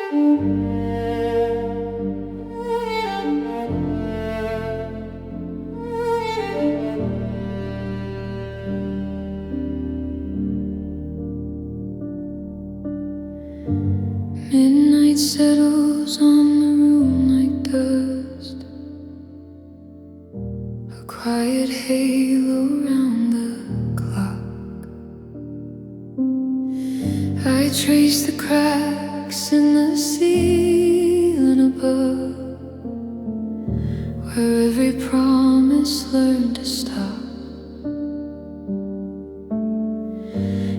Midnight settles on the room like dust, a quiet halo around the clock. I trace the cracks in the ceiling above, where every promise learned to stop.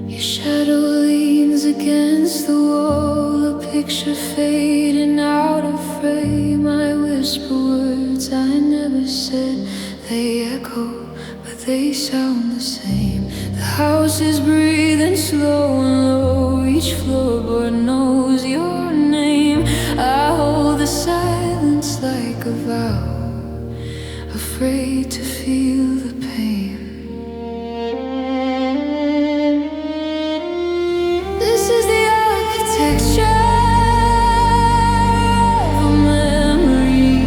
Your shadow leans against the wall, a picture fading out of frame. I whisper words I never said, they echo, but they sound the same. The house is breathing slow and low, each floorboard knows your name. I hold the silence like a vow, afraid to feel the pain. This is the architecture of a memory,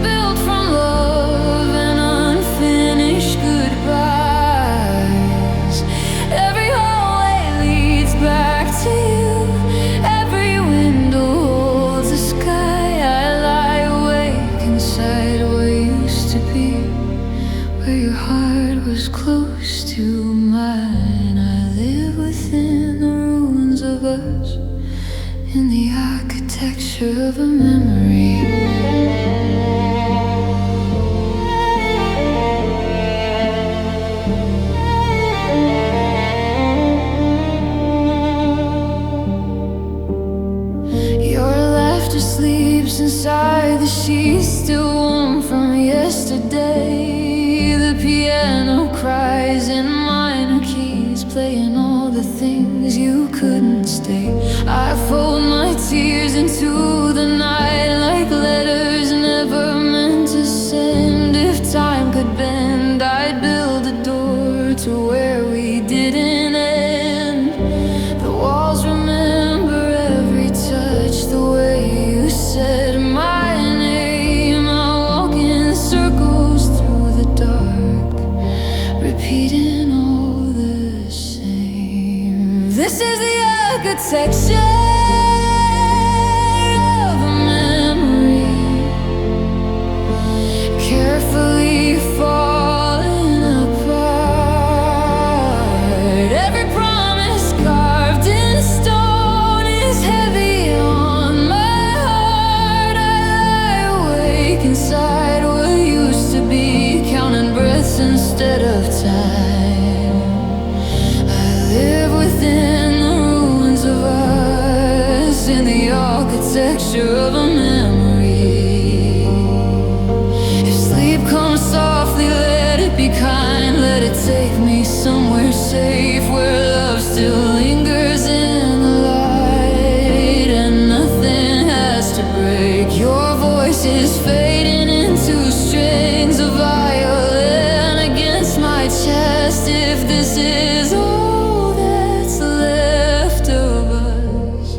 built from love and unfinished goodbyes. Every hallway leads back to you, every window holds a sky. I lie awake inside what used to be, where your heart was close to mine. I live within the ruins of us, in the architecture of a memory. Your laughter sleeps inside the sheets, still warm from yesterday. The piano cries in minor keys, playing all the things you couldn't stay. I fold my tears into the night like letters never meant to send. If time could bend, I'd build a door to where we didn't end. The walls remember every touch, the way you said my name. I walk in circles through the dark, repeating all the same. This is the architecture of a memory, carefully falling apart. Every promise carved in stone is heavy on my heart. I lie awake inside what used to be, counting breaths instead of time. I live within the ruins of us, in the architecture of a memory. If sleep comes softly, let it be kind. Let it take me somewhere safe, where love still lingers in the light, and nothing has to break. Your voice is fading into strings of violin against my chest. If this is all that's left of us,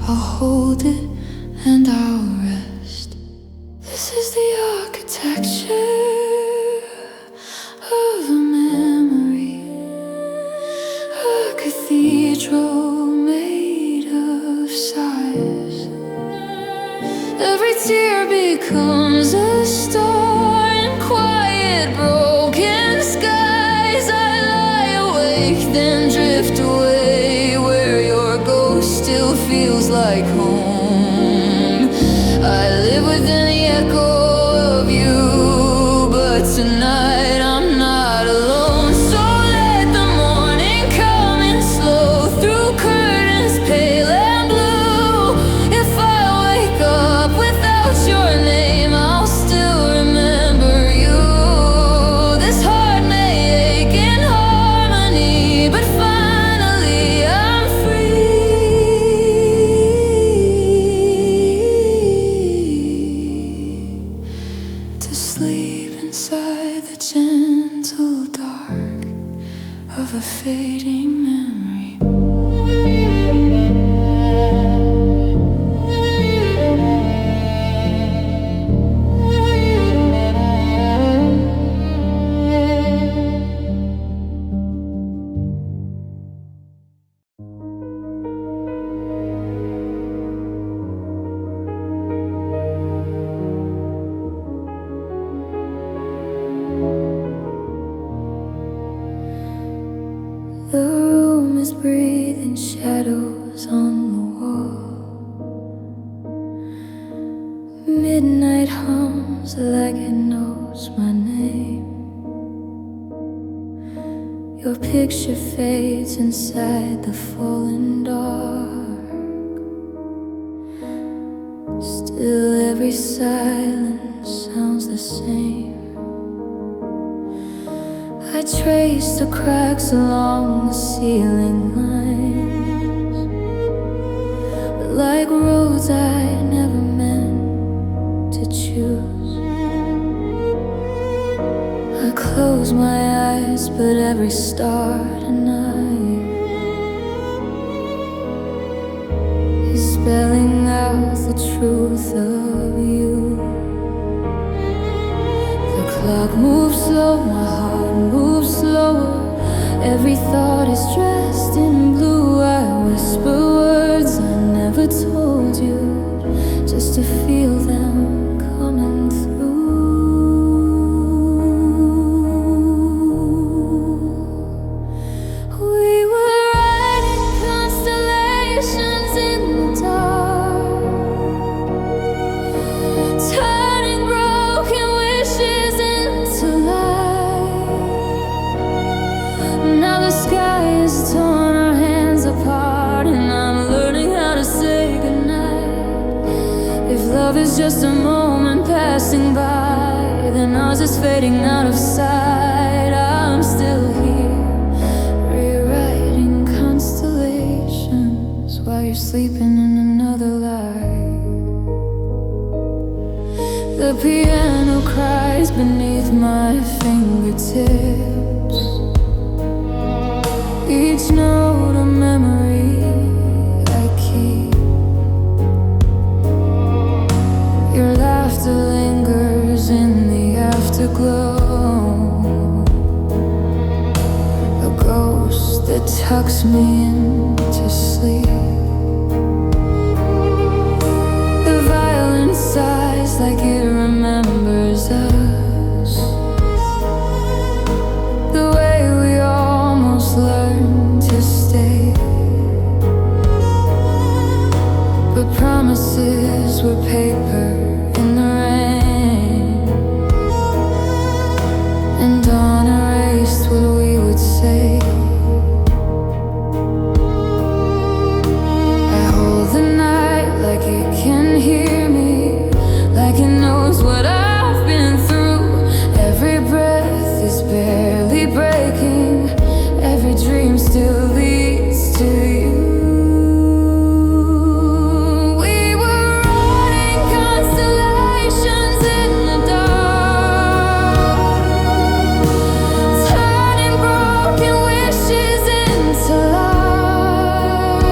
I'll hold it and I'll rest. This is the architecture of a memory, a cathedral made of sighs. Every tear becomes a star in quiet, broken skies. I lie awake, then drift away, where your ghost still feels like home. I live within the echo of you, but tonight I'm not alone. So let the morning come in slow, through curtains pale and blue. If I wake up without your name, I'll still remember you. This heart may ache in harmony, but finally I'm free. picture fades inside the fallen dark. Still every silence sounds the same. I trace the cracks along the ceiling lines, like roads I never meant to choose. I close my eyes, but every star tonight is spelling out the truth of you. The clock moves slow, my heart moves slower. Every thought is dressed in blue. I whisper words I never told you, just to feel them coming through. We were writing constellations in the dark, turning broken wishes into light. Now the sky is torn, our hands apart, and I'm learning how to say goodnight. If love is just a moment passing by, then ours is fading out of sight. I'm still here, rewriting constellations while you're sleeping in another life. The piano cries beneath my fingertips, each note a memory I keep. Your laughter lingers in the afterglow, a ghost that tucks me into sleep. The violin sighs like it remembers us, the way we almost learned to stay. But promises were paper in the rain, and dawn erased what we would say. I hold the night like it can hear me, like it knows what I've been through. Every breath is barely breaking, every dream still leads to you. We were writing constellations in the dark, turning broken wishes into light.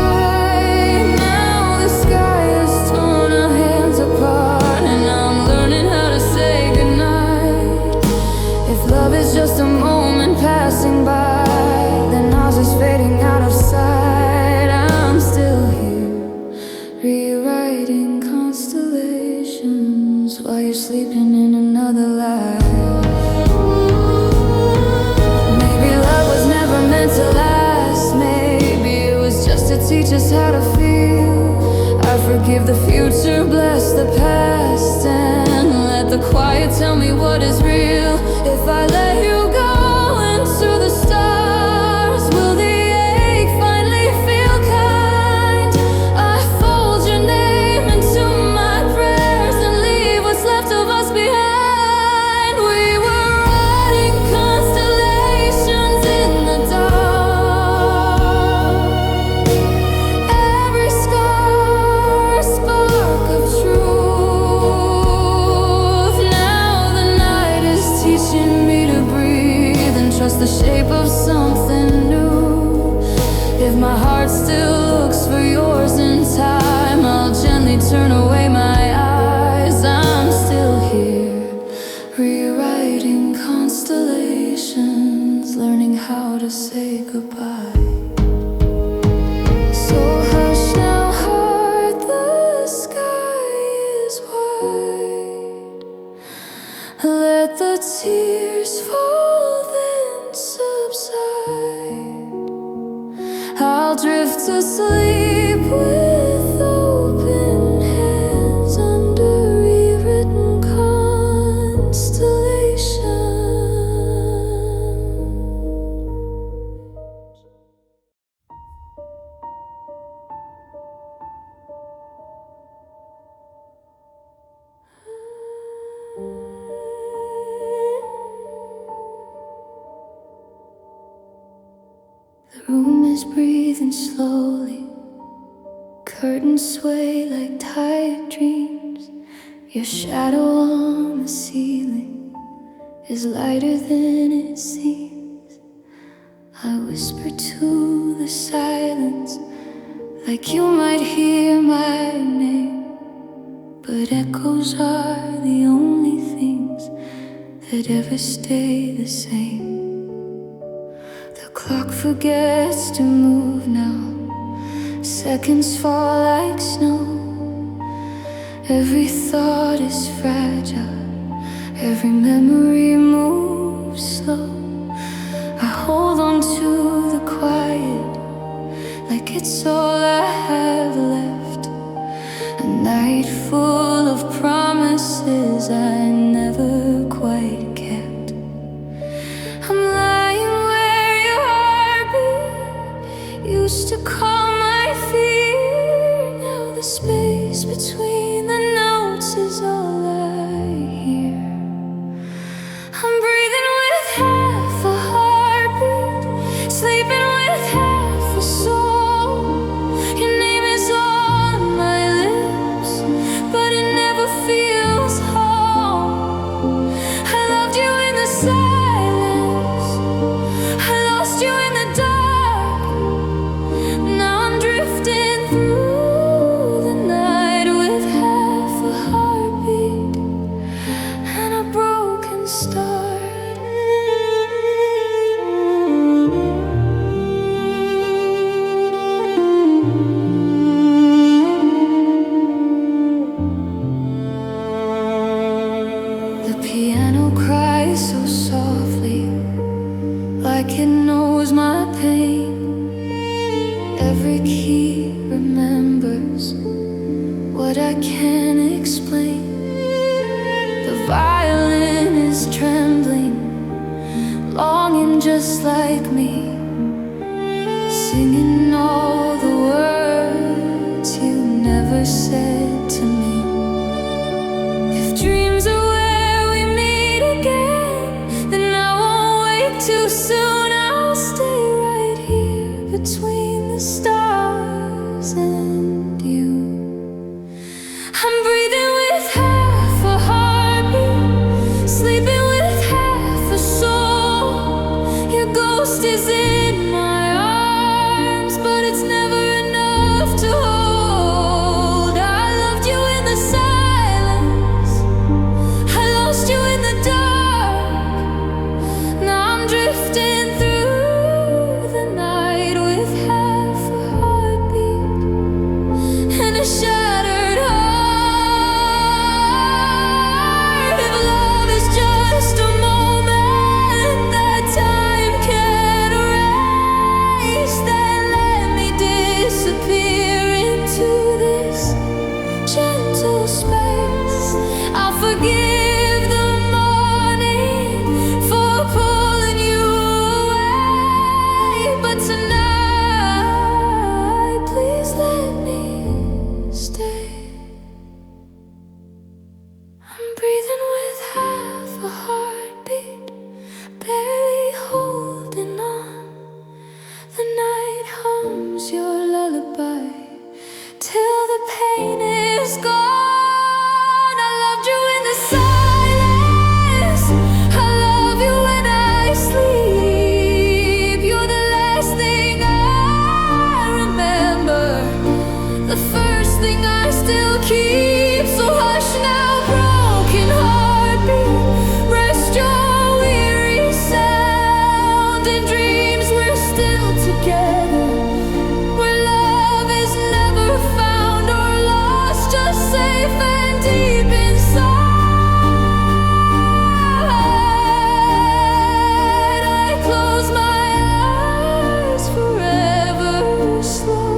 Now the sky is torn, our hands apart, and I'm learning how to say goodnight. If love is just a moment passing by, then ours is fading out of sight. I'm still here, rewriting constellations while you're sleeping in another life. Maybe love was never meant to last. Maybe it was just to teach us how to feel. I forgive the future, bless the past, and let the quiet tell me what is real. If I let you go into the stars, will the ache finally feel kind? I fold your name into my prayers and leave what's left of us behind. We were writing constellations in the dark, every scar a spark of truth. Now the night is teaching me to breathe and trust the shape of something new. If my heart still looks for yours in time, I'll gently turn away my eyes. I'm still here, rewriting constellations, learning how to say goodbye. So hush now, heart, the sky is wide. Let the tears fall, then subside. I'll drift to sleep with open hands under rewritten constellations. is breathing slowly. Curtains sway like tired dreams. Your shadow on the ceiling is lighter than it seems. I whisper to the silence like you might hear my name, but echoes are the only things that ever stay the same. The clock forgets to move now. Seconds fall like snow. Every thought is fragile. Every memory moves slow. I hold on to the quiet like it's all I have left. A night full of promises I never quite kept. I'm lying where your heartbeat used to calm my fear. Now the space between the notes is all I hear. I'm breathing with half a heartbeat, sleeping with half a soul. Your name is on my lips, but it never feels home. I loved you in the silence, I lost you in the dark. Now I'm drifting through the night with half a heartbeat and a broken start. The piano cries so softly, like it knows my pain. Every key remembers what I can't explain. The violin is trembling, longing just like me, singing all the words you never said to me. If dreams are where we meet again, then I won't wake too soon. I'll stay right here between the stars and you. I'm breathing with half a heartbeat, sleeping with half a soul. Your ghost is in my arms, but it's never enough to hold. I loved you in the silence, I lost you in the dark. Now I'm drifting through the night with half a heartbeat and a shattered heart. If love is just a moment that time can't erase, then let me disappear into this gentle space. I'll forgive the morning for pulling you away, but tonight, please let me stay. I'm breathing with half a heartbeat, barely holding on. The night hums your lullaby till the pain is gone. I loved you in the silence, I love you when I sleep. You're the last thing I remember, the first thing I still keep. So hush now, broken heartbeat, rest your weary sound. In dreams we're still together, where love is never found or lost, just safe and deep inside. I close my eyes forever slow.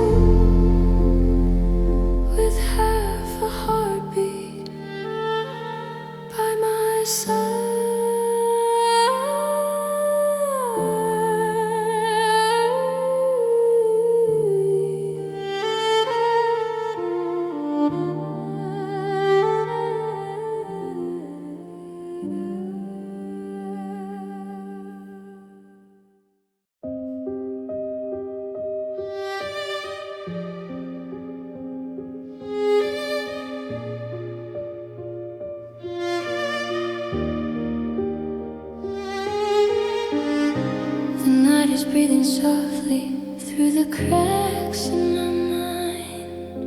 breathing softly through the cracks in my mind.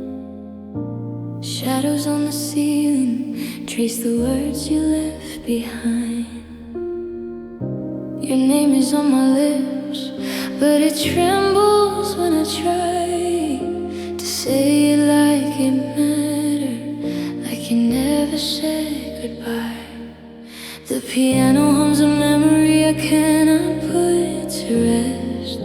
Shadows on the ceiling trace the words you left behind. Your name is on my lips, but it trembles when I try to say it like it mattered, like you never said goodbye. The piano hums a memory I cannot put to rest.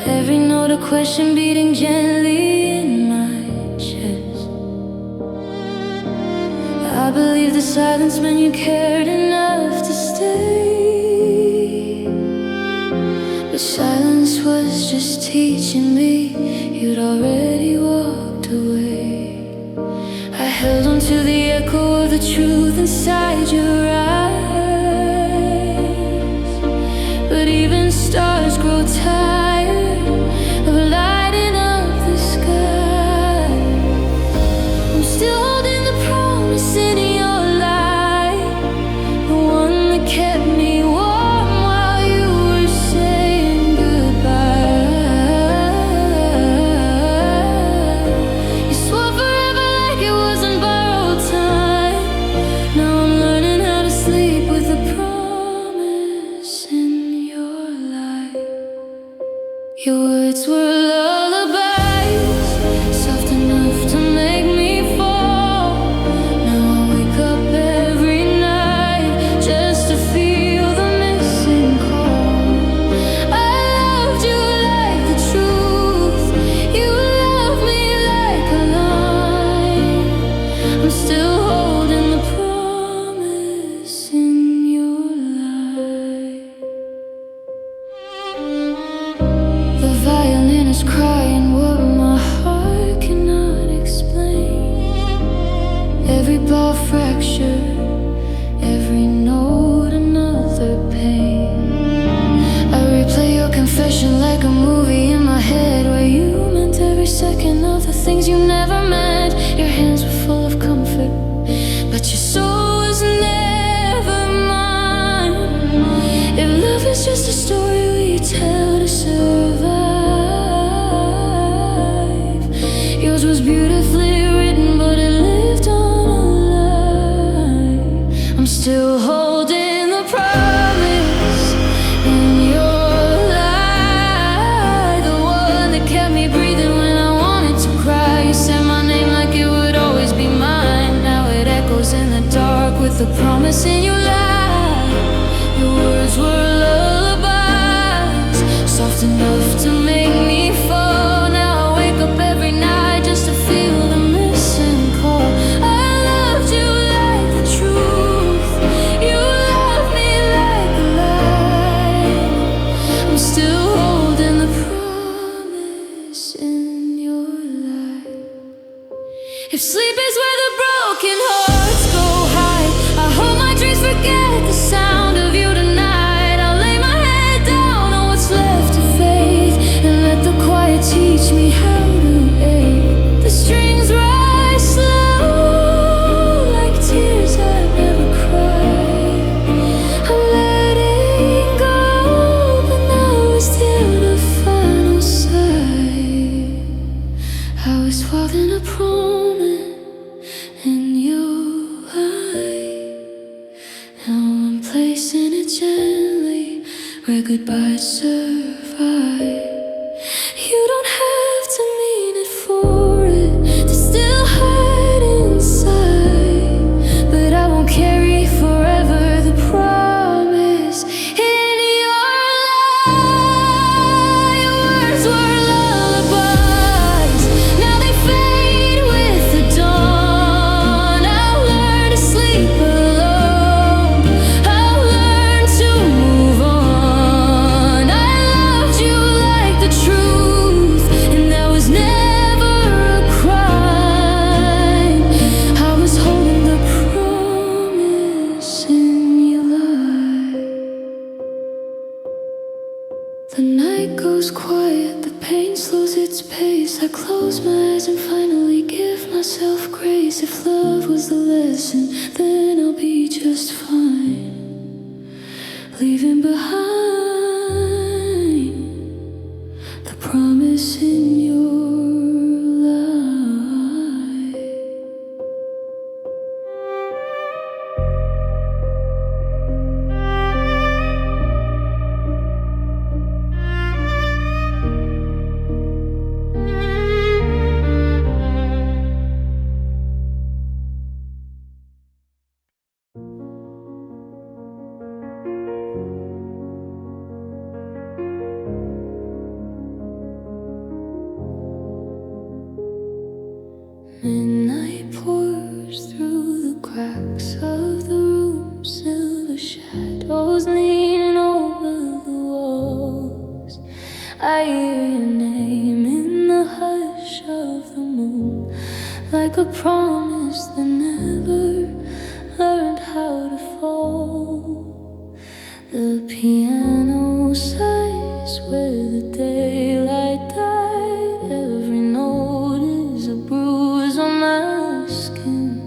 Every note a question beating gently in my chest. I believe the silence meant you cared enough to stay, but silence was just teaching me you'd already walked away. I held on to the echo of the truth inside your eyes, but even stars grow tired of lighting up the sky. I'm still holding the promise in your light, the one that kept me warm while you were saying goodbye. You swore forever like it wasn't borrowed time. Now I'm learning how to sleep with the promise in your light. Your words were lullabies, soft enough to make me fall. Now I wake up every night just to feel the missing call. I loved you like the truth, you loved me like a lie. I'm still holding the promise in your light. The violin is crying what my heart cannot explain. Every bow fractured, every note another pain. I replay your confession like a movie in my head, where you meant every second of the things you never meant. Your hands were full of comfort, but your soul was never mine. If love is just a story we tell to survive, yours was beautifully written, but it lived on a lie. I'm still holding the promise in your light, the one that kept me breathing when I wanted to cry. You said my name like it would always be mine. Now it echoes in the dark with the promise in your light. Your words were lullabies, soft enough to make me fall. Now I wake up every night just to feel the missing call. I loved you like the truth, you loved me like a lie. I'm still holding the promise in your light. If sleep is where the broken hearts go hide, I hope my dreams forget the sound of you tonight. I'll lay my head down on what's left of faith and let the quiet teach me how to ache. The strings rise slow like tears I've never cried. I'm letting go, but now is till the final sigh. I was holding a promise in your light. Now I'm placing it gently where goodbyes survive. You don't have to mean it for it to still hide inside, but I won't carry forever the promise in your light. Your words were lullabies, now they fade with the dawn. I'll learn to sleep alone, I'll learn to move on. I loved you like the truth, and that was never a crime. I was holding the promise in your light. The night goes quiet, the pain slows its pace. I close my eyes and finally give myself grace. If love was the lesson, then I'll be just fine. Leaving behind Midnight pours through the cracks of the room, silver shadows leaning over the walls. I hear your name in the hush of the moon, like a promise that never learned how to fall. The piano sighs where the daylight died. Every note is a bruise on my skin.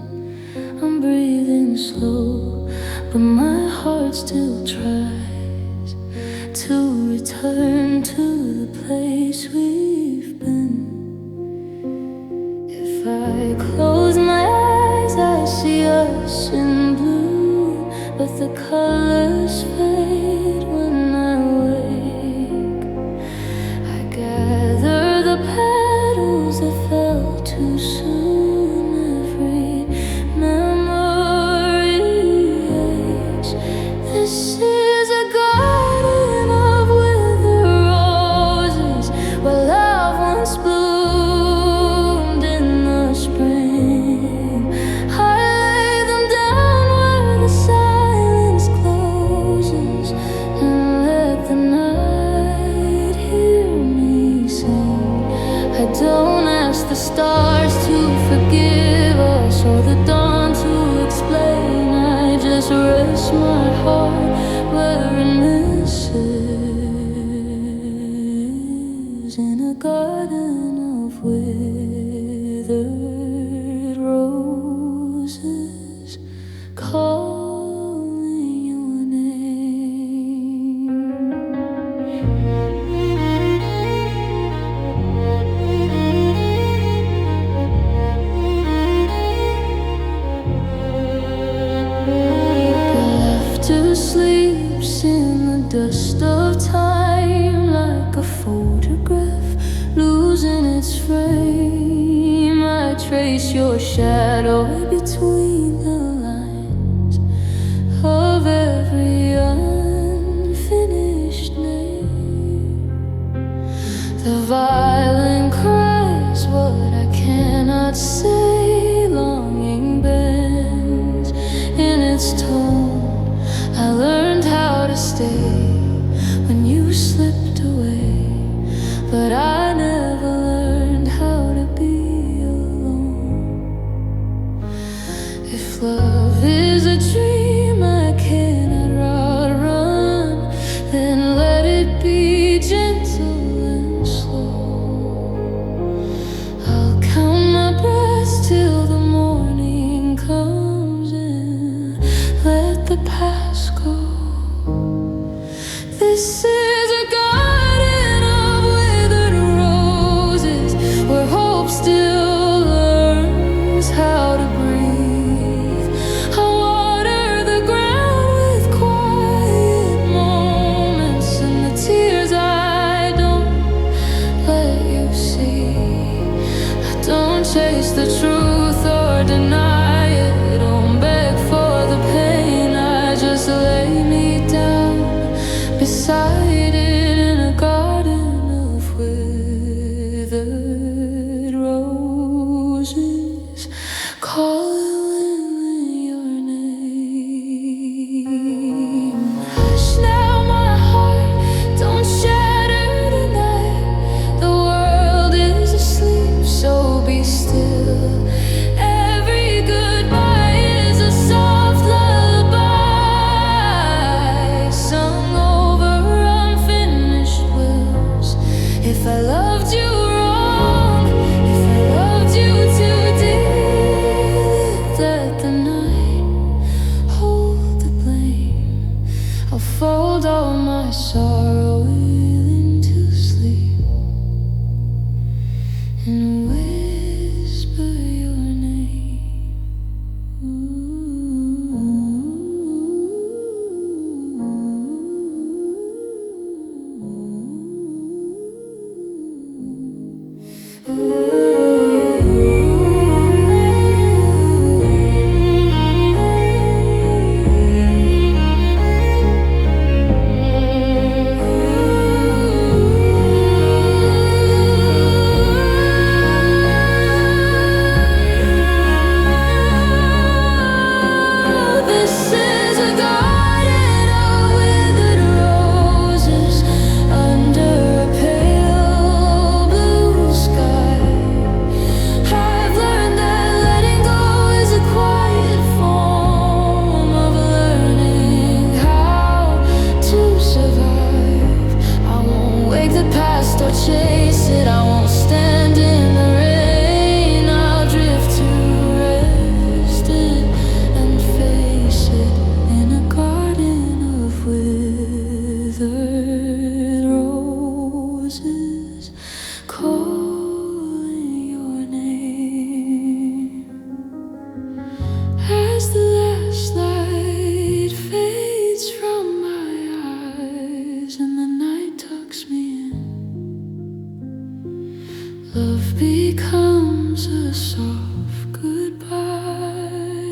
I'm breathing slow, but my heart still tries to return to the place we've been. If I close my eyes, I see us in blue, but the colors fade when I wake. I gather the petals that fell too soon. Every memory aches. This is a garden of withered roses, where love once bloomed in the spring. I lay them down where the silence closes, and let the night hear me sing. I don't ask the stars to forgive us or the dawn to explain. I just rest my heart where it misses, in a garden of withered roses, calling your name. Laughter sleeps in the dust of time, like a photograph losing its frame. I trace your shadow between the lines of every unfinished name. The violin cries what I cannot say, longing bends in its tone. I learned how to stay when you slipped away, but I never learned how to be alone. If love is a dream I cannot outrun, then let it be gentle and slow. I'll count my breaths till the morning comes and let the past go. This is a garden of withered roses, where hope still learns how to breathe. I water the ground with quiet moments, and the tears I don't let you see. I don't chase the truth or deny it, don't beg for the pain. I just lay me down beside it, in a garden of withered roses, calling your name. Hush now, my heart, don't shatter tonight. The world is asleep, so be still. Every goodbye is a soft lullaby, sung over unfinished wills. If I loved you wrong, if I loved you too deep, let the night hold the blame. I'll fold all my sorrow into sleep and whisper your name. love becomes a soft goodbye,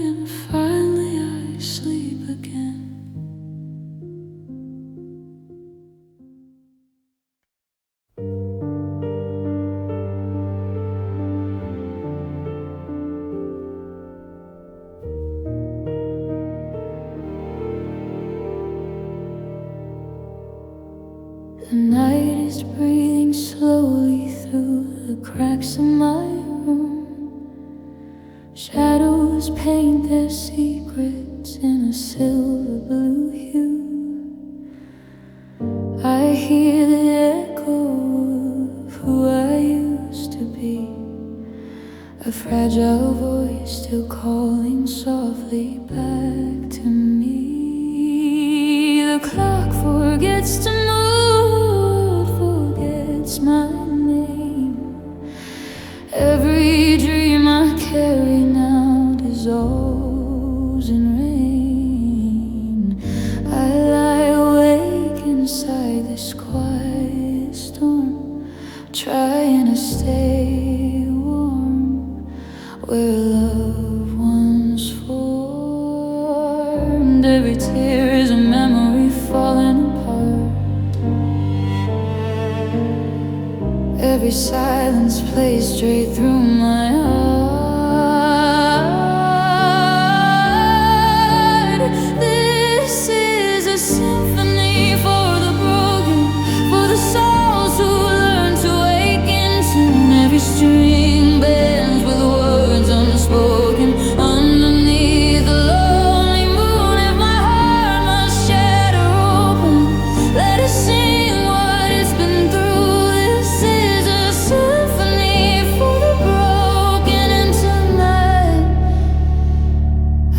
and finally I sleep again. The night is breathing slowly through the cracks in my room. Shadows paint their secrets in a silver blue hue. I hear the echo of who I used to be, a fragile voice still calling softly back to me. The clock forgets to move, forgets my name. Every dream I carry now dissolves in rain. I lie awake inside this quiet storm, trying to stay warm where love once formed. Every tear is a memory falling apart. Every silence plays straight through my heart. This is a symphony for the broken, for the souls who learn to wake in tune. Every string bends with words unspoken underneath the lonely moon. If my heart must shatter open, let it sing what it's been through. This is a symphony for the broken, and tonight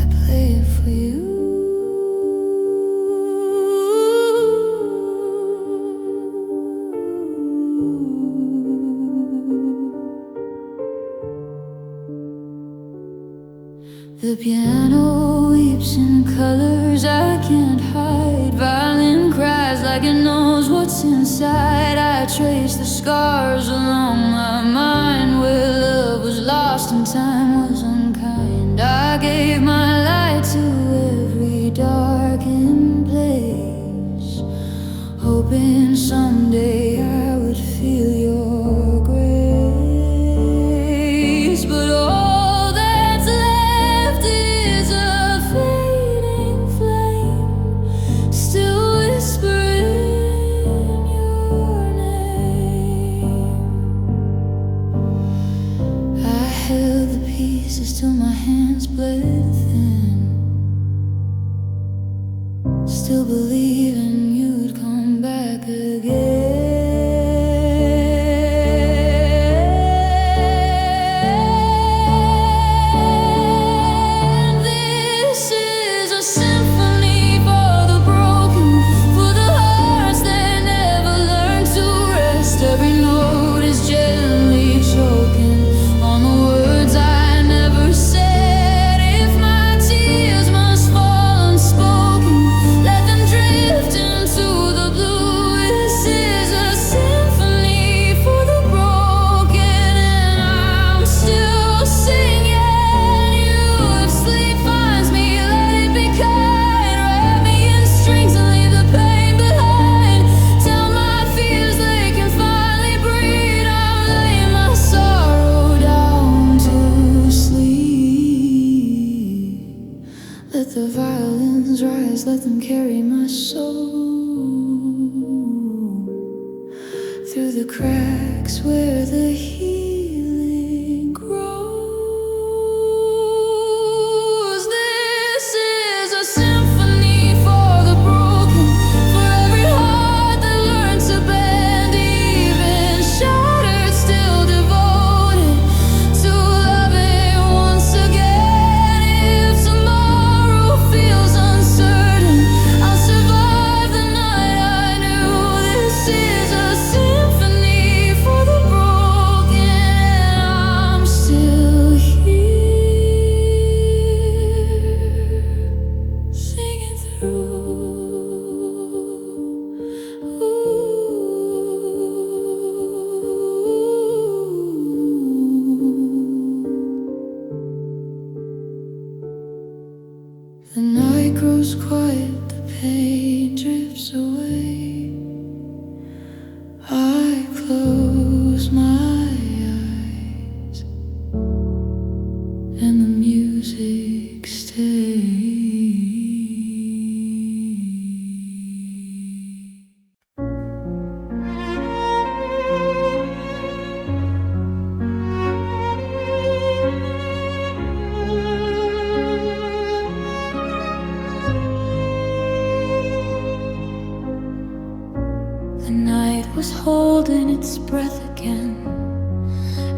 I play it for you. The piano weeps in colors I can't hide. Violin cries like it knows what's inside. I trace the scars along my mind where love was lost and time was unkind. I gave my light to every darkened place, hoping someday I would feel your grace. But all that's left is a fading flame, still whispering your name. I held the pieces till my hands bled thin, still believing you'd come back again. This is a symphony for the broken, for the hearts that never learn to rest. Every note is gently choking on the words I never said. If my tears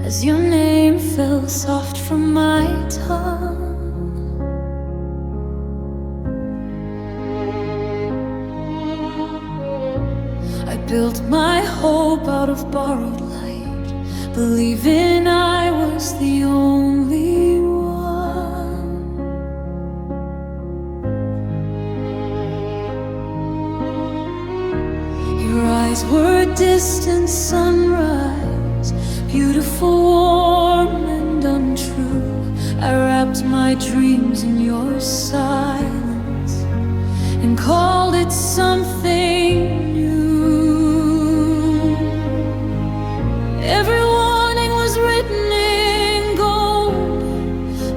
as your name fell soft from my tongue. I built my hope out of borrowed light, believing I was the only one. Your eyes were a distant sunrise, beautiful, warm, and untrue. I wrapped my dreams in your silence and called it something new. Every warning was written in gold,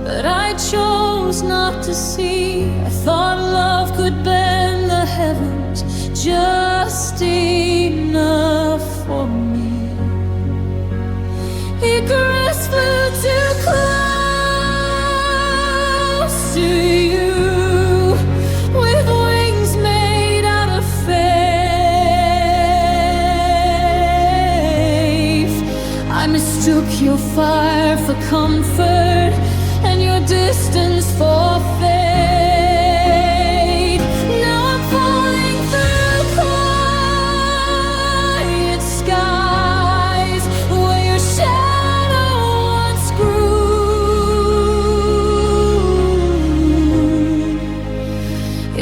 but I chose not to see. I thought love could bend the heavens just enough for me. Icarus flew too close to you, with wings made out of faith. I mistook your fire for comfort and your distance for faith. Now I'm falling through quiet skies where your shadow once grew.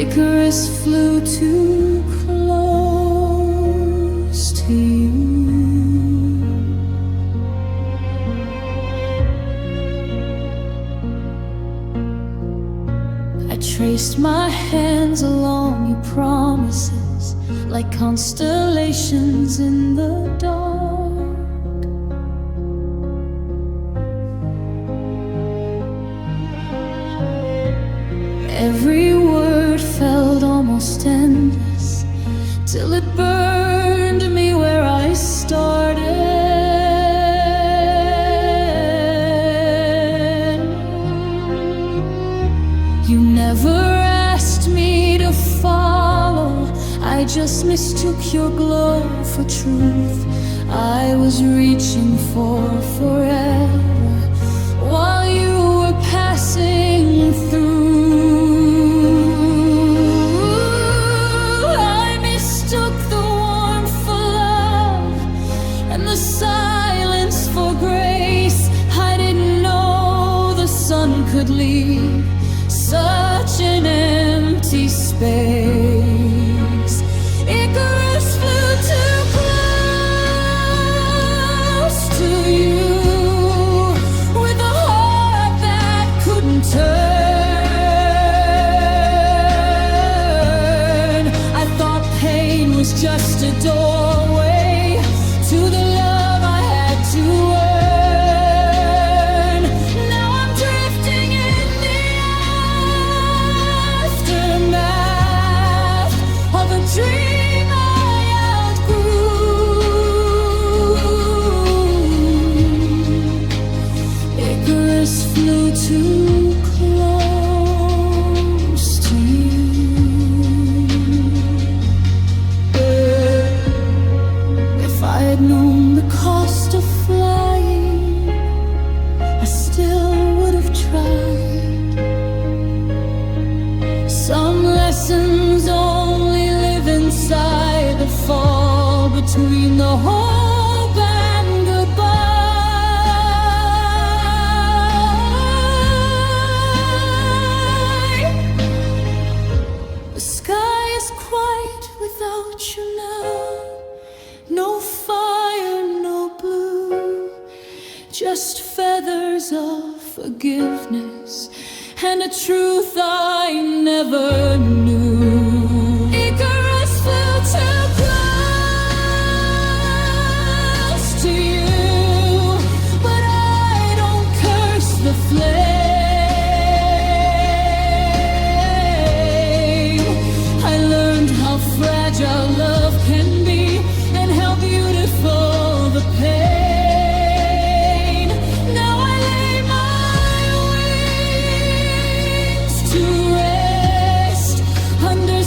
Icarus flew too close to you. I traced my hands along your promises, like constellations in the dark. Every word felt almost endless, till it burned me where I started. You never asked me to follow, I just mistook your glow for truth. I was reaching for forever while you were passing through. I mistook the warmth for love and the silence for grace. I didn't know the sun could leave such an empty space. Icarus flew too close to you, with a heart that couldn't turn. I thought pain was just a doorway to the love I had to earn. Now I'm drifting in the aftermath of a dream I outgrew. Icarus flew too close to you. If I had known the cost of flying, I still would have tried. Some lessons only live inside the fall between the hope and goodbye. The sky is quiet without you now. No fire, no blue, just feathers of forgiveness and a truth I never knew. Icarus flew too close to you, but I don't curse the flame. I learned how fragile love can be and how beautiful the pain. Now I lay my wings to rest under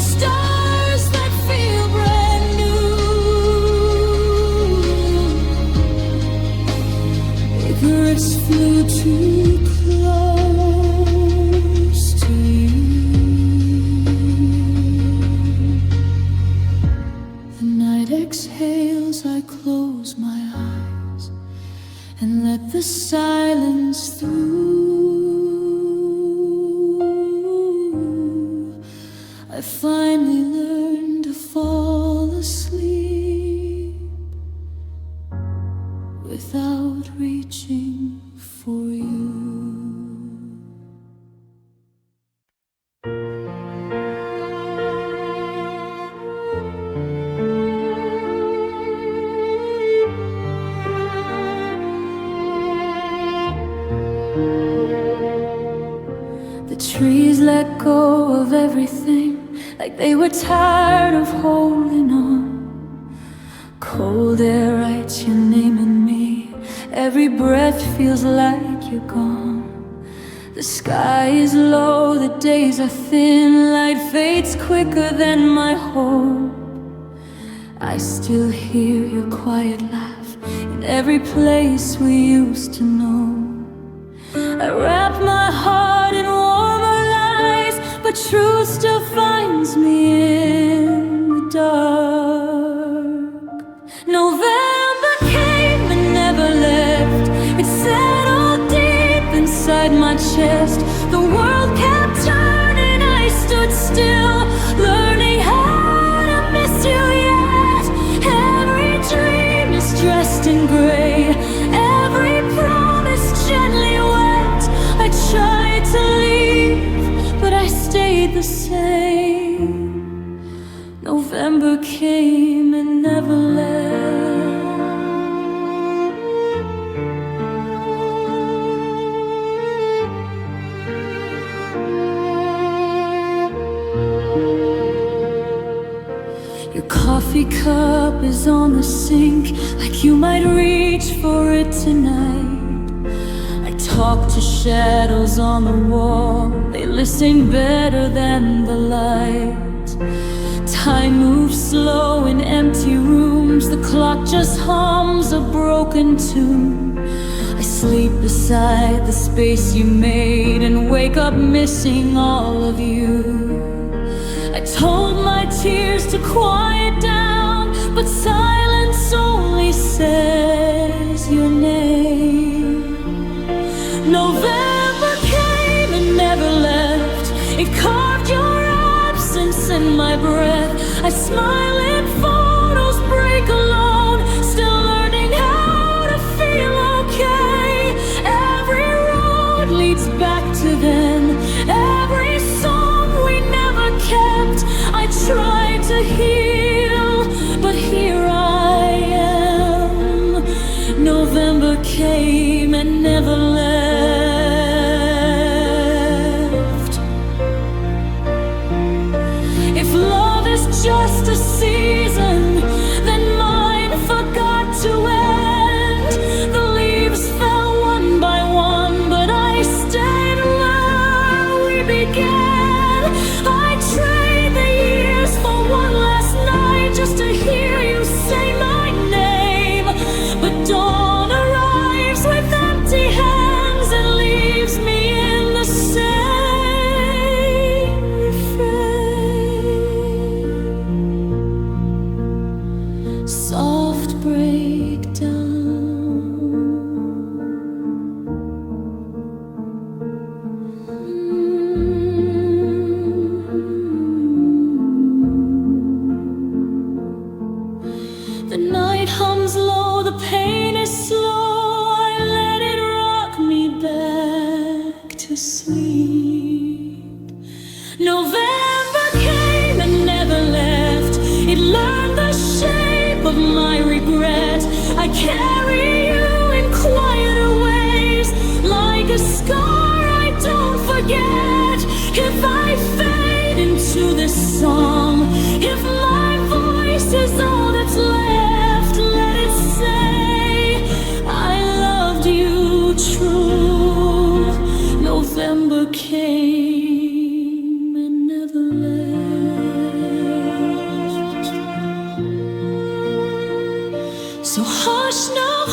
Icarus flew too close to you. The night exhales, I close my eyes and let the silence through. I finally learned to fall asleep without reaching for you. The trees let go of everything, like they were tired of holding on. Cold air writes your name in me. Every breath feels like you're gone. The sky is low, the days are thin. Light fades quicker than my hope. I still hear your quiet laugh in every place we used to know. I wrap my heart in warmer lies, but truth still finds me in the dark. November came and never left. It settled deep inside my chest. The world kept turning, I stood still, learning how to miss you yet. Every dream is dressed in gray, every promise gently wet. I tried to leave, but I stayed the same. November came and never left. Your coffee cup is on the sink, like you might reach for it tonight. I talk to shadows on the wall, they listen better than the light. Time moves slow in empty rooms, the clock just hums a broken tune. I sleep beside the space you made and wake up missing all of you. I told my tears to quiet down, but silence only says your name. November came and never left. It carved your absence in my breath. I smile in photos, break alone, still learning how to feel okay. Every road leads back to then, every song we never kept. I tried to heal, but here I am. November came and never left. If love is just a season, then mine forgot to end. The leaves fell one by one, but I stayed where we began. I trade the years for one last night, just to hear you say my name. But dawn arrives with empty hands and leaves me in the same refrain. Soft breakdown. The night hums low, the pain is slow. I let it rock me back to sleep. November came and never left. It learned the shape of my regret. I carry you in quieter ways, like a scar I don't forget. If I fade into this song, if my voice is all that's left, let it say I loved you true. November came and never left. So hush now,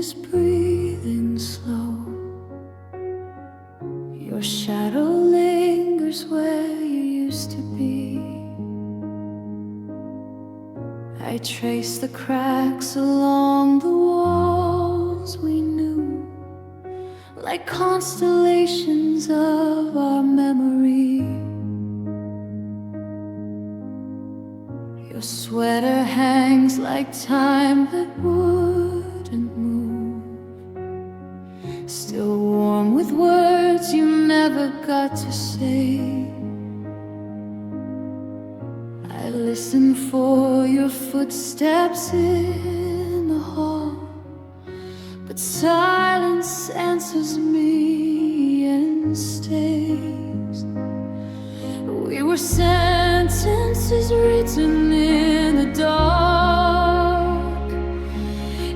is breathing slow. Your shadow lingers where you used to be. I trace the cracks along the walls we knew, like constellations of our memory. Your sweater hangs like time that wouldn't move, still warm with words you never got to say. I listen for your footsteps in the hall, but silence answers me and stays. We were sentences written in the dark,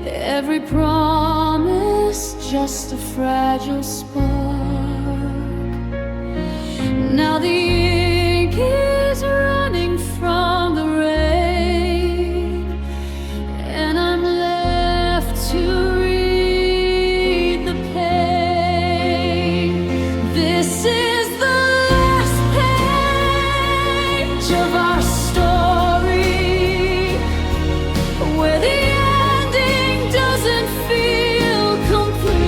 every promise just a fragile spark. Now the ink is running from the rain, and I'm left to read the pain. This is the last page of our story, where the ending doesn't feel complete.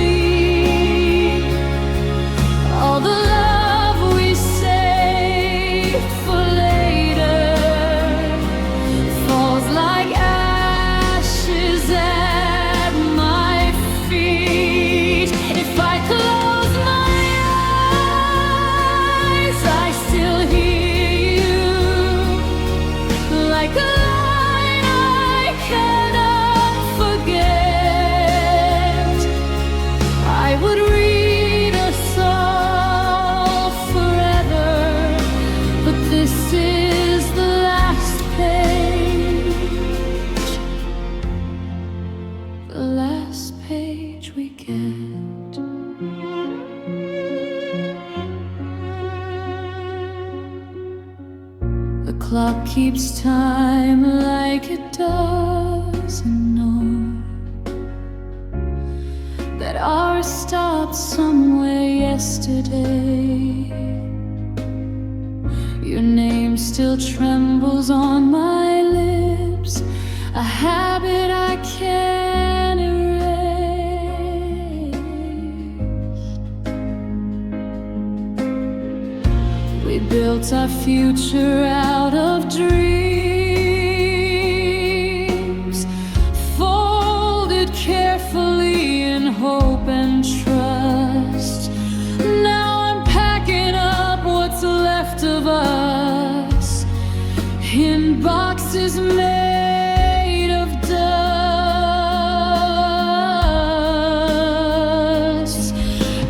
All the love we saved for later falls like ashes at my feet. If I close my eyes, I still hear you, like a line I cannot forget. I would read us all forever, but this is the last page, the last page we get. The clock keeps time like it doesn't know that ours stopped somewhere yesterday. Your name still trembles on my lips, a habit I can't erase. We built our future out of dreams, folded carefully in hope and trust. Now I'm packing up what's left of us in boxes made of dust.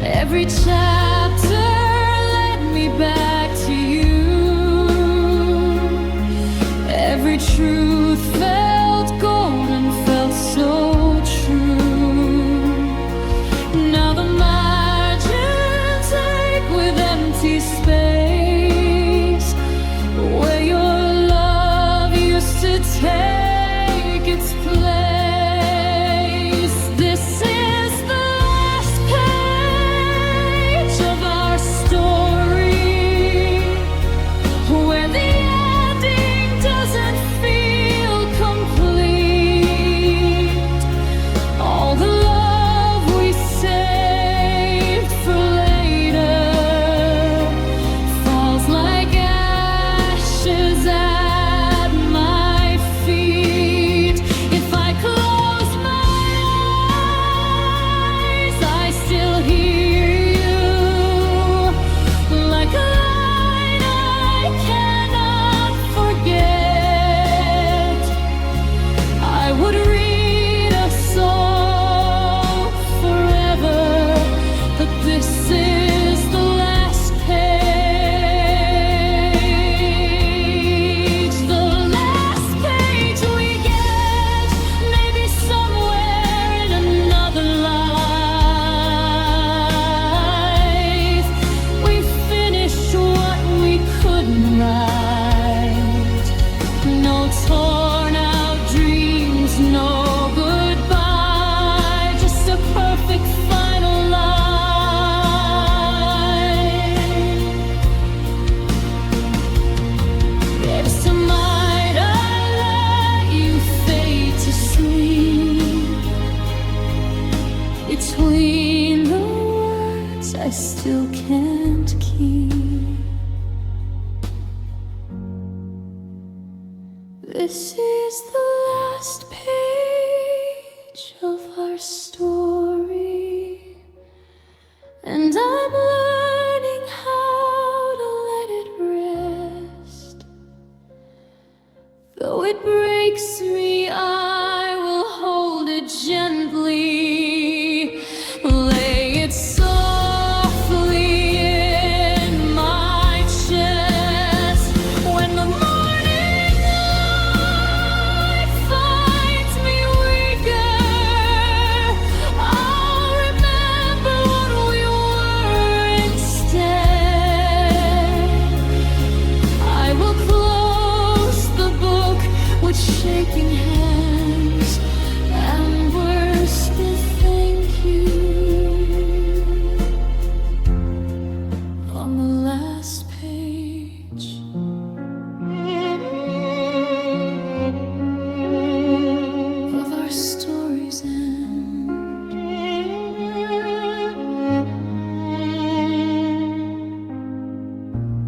Every chapter led me back to you. Every truth felt golden, felt so true. Now the margins ache with empty space, where your love used to take its place. This is the last page of our story, where the ending doesn't feel between the words I still can't keep. This is the last page of our story, and I'm learning how to let it rest. Though it breaks me, I will hold it gently, lay it softly in my chest. When the morning light finds me weaker, I'll remember what we were instead. I will close the book with shaking hands and words to thank you on the last page of our story's end.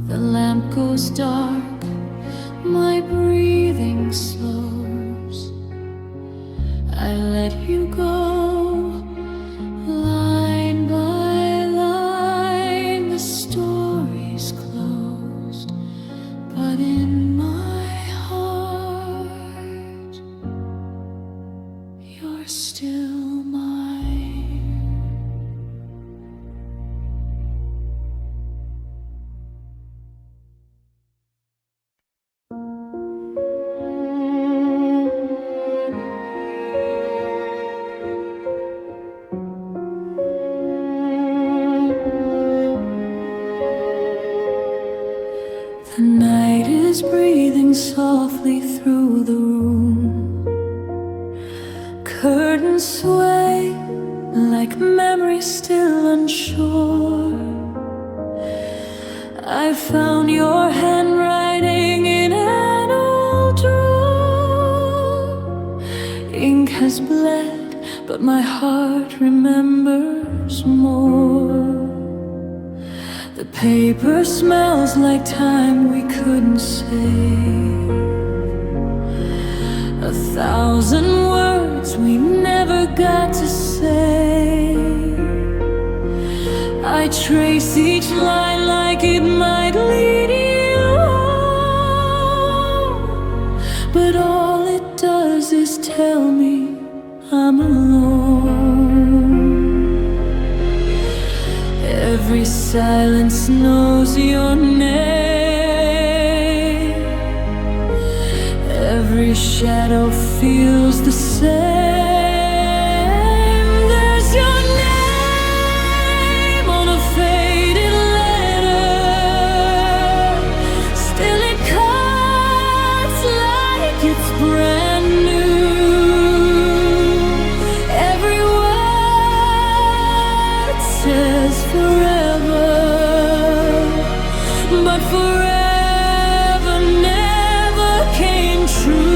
The lamp goes dark, my breathing slows. I let you go, line by line. The story's closed, but in my heart, you're still mine. The night is breathing softly through the room. Curtains sway like memories still unsure. I found your handwriting in an old drawer. Ink has bled, but my heart remembers more. The paper smells like time we couldn't save. 1,000 words we never got to say. I trace each line like it might lead you on, but all it does is tell me I'm alone. Every silence knows your name. Every shadow feels the same. There's your name on a faded letter. Still it cuts like it's brand new. Every word says forever, but forever never came true.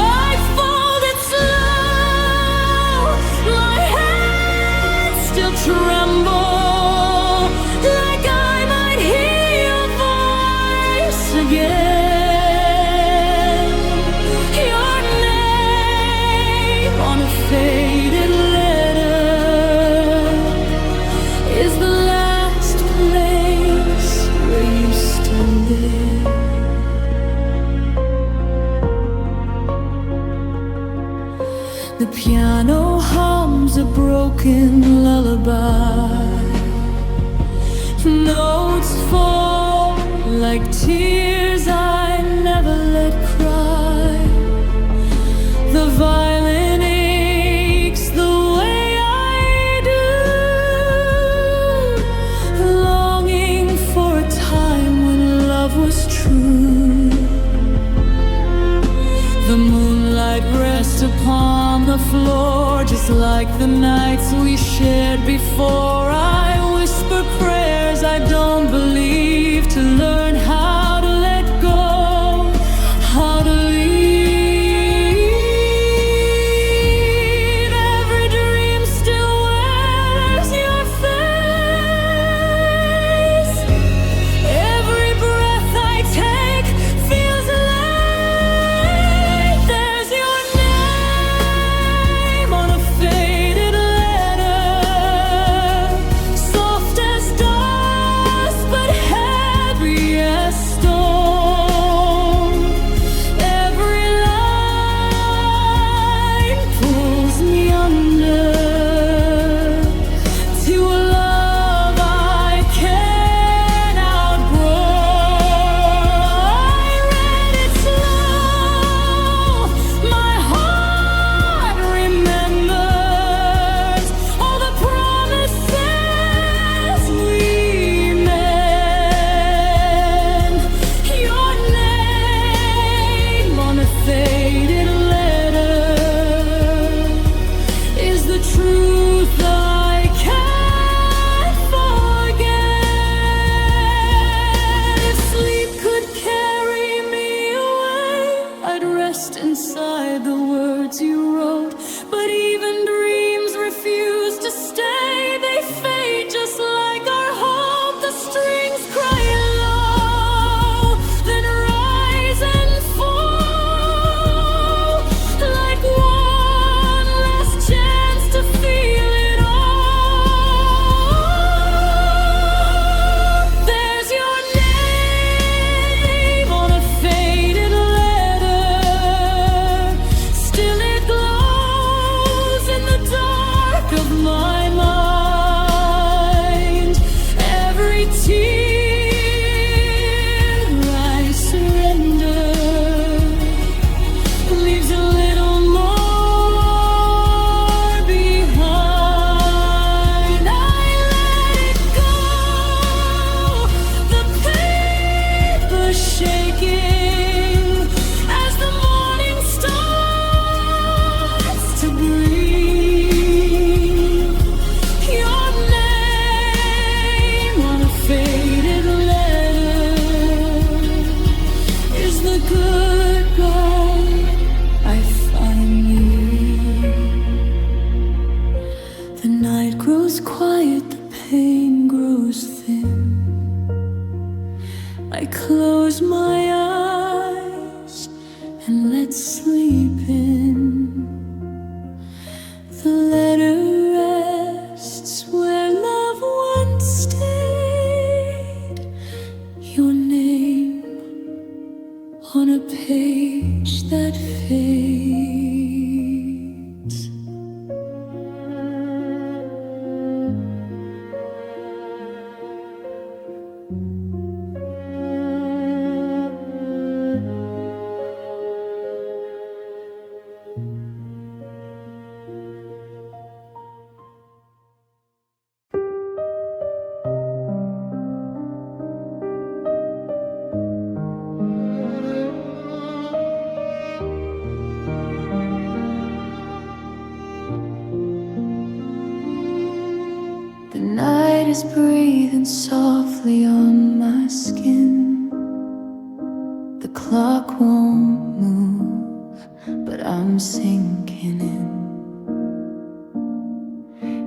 I folded slow, my hands still tremble, like I might hear your voice again. Your name on a faded letter is the last place where you still live. The piano hums a broken lullaby. Notes fall like tears I never let cry. The violin aches the way I do, longing for a time when love was true. The moonlight rests upon the floor, just like the nights we shared before. I whisper prayers I don't believe, to learn how to let go, how to leave. Every dream truth I can't forget. If sleep could carry me away, I'd rest inside the words you wrote. But even dreams refuse to stay. They fade just like our hope. The strings cry low, then rise and fall, like one last chance to feel it all. There's your name on a faded letter. Still it glows in the dark of my mind. Every tear I surrender leaves a little more behind. I let it go, the paper shaking as the morning starts to breathe. Your name on a faded letter is the goodbye I finally. The night grows quiet, the pain grows thin. I close my eyes and let sleep in. The letter rests where love once stayed. Your name on a page that fades. The night is breathing softly on my skin. The clock won't move, but I'm sinking in.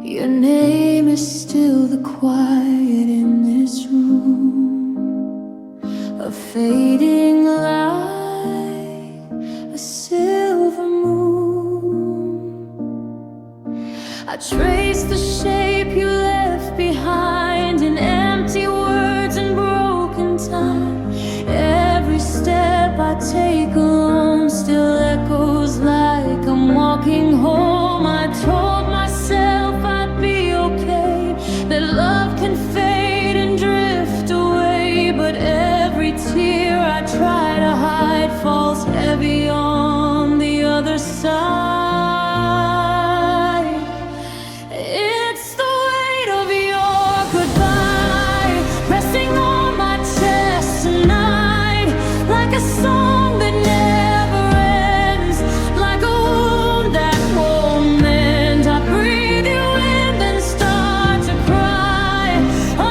Your name is still the quiet in this room, a fading light, a silver moon. I trace the shape you left behind in empty words and broken time. Every step I take alone still echoes like I'm walking home. I told myself I'd be okay, that love can fade and drift away. But every tear I try to hide falls heavy on the other side. It's the weight of your goodbye pressing on my chest tonight, like a song that never ends, like a wound that won't mend. I breathe you in, then start to cry.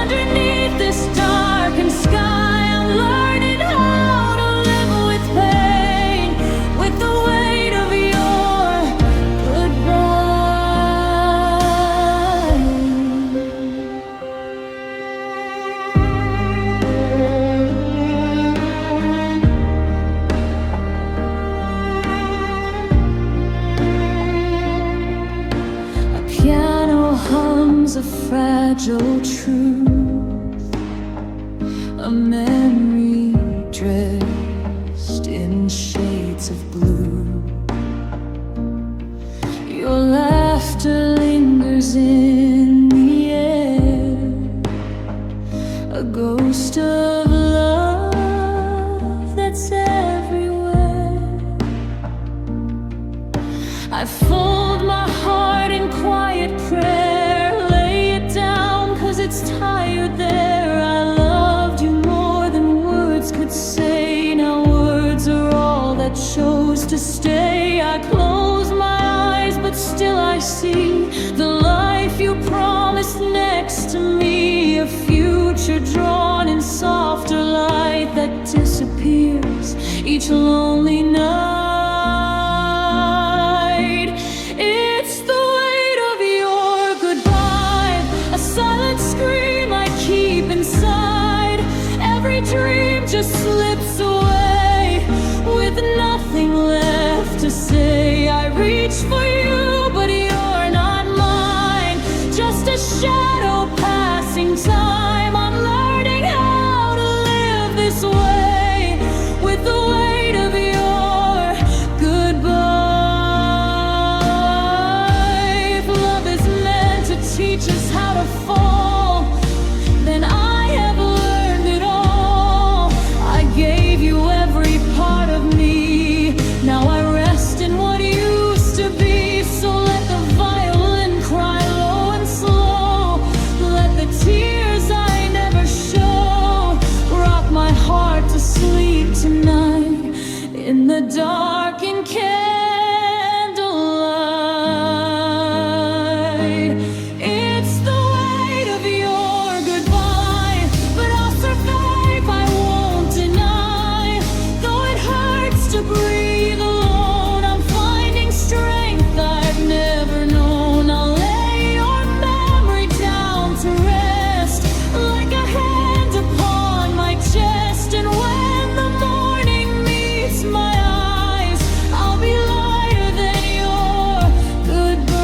Underneath this darkened sky, I'm learning how to live with pain, with the weight of your goodbye. A piano hums a fragile truth, a memory dressed in shades of blue. Your laughter lingers in the air, a ghost of love that's everywhere. I fold my heart in quiet prayer, lay it down 'cause it's tired there. I loved you more than words could say. Now words are all that chose to stay. I close my eyes, but still I see picture drawn in softer light that disappears each lonely night. It's the weight of your goodbye, a silent scream I keep inside. Every dream just slips away with nothing left to say. I reach for you, but you're not mine, just a shadow passing time. I'm learning how to live this way, with the weight of your goodbye. If love is meant to teach us how to fall, then I have learned it all. I gave you every part of me, now I rest in what used to be. So let the violin cry low and slow, let the tears I never show rock my heart to sleep tonight in the dark and candlelight. It's the weight of your goodbye, but I'll survive, I won't deny. Though it hurts to breathe alone, I'm finding strength I've never known. I'll lay your memory down to rest, like a hand upon my chest. And when the morning meets my eyes, I'll be lighter than your goodbye.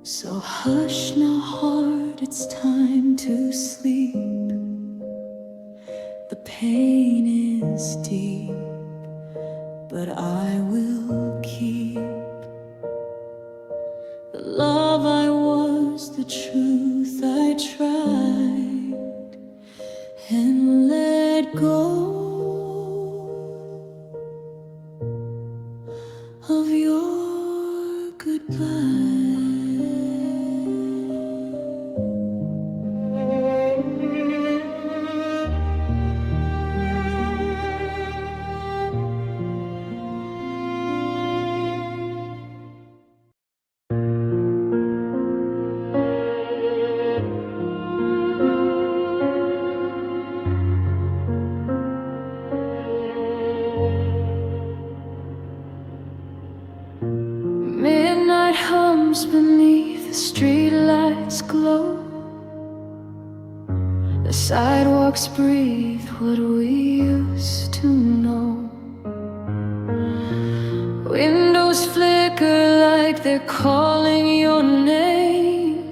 So hush now, heart, it's time to sleep. The pain is deep, but I will keep the love I was, the truth I tried and let go of your goodbye. Midnight hums beneath the streetlights glow. The sidewalks breathe what we used to know. Windows flicker like they're calling your name.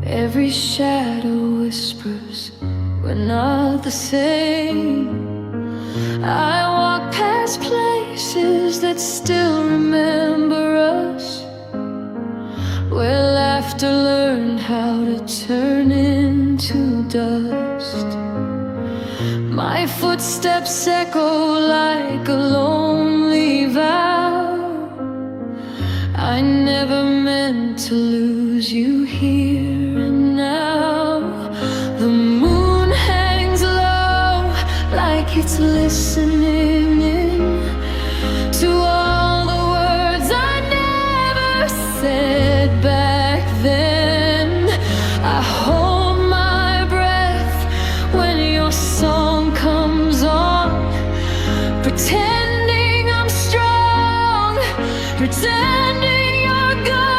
Every shadow whispers we're not the same. I walk past places that still remember us, where laughter learned how to turn into dust. My footsteps echo like a lonely vow. I never meant to lose you here and now. The moon hangs low like it's listening in to all the words I never said back then. I hold my breath when your song comes on, pretending I'm strong, pretending you're gone.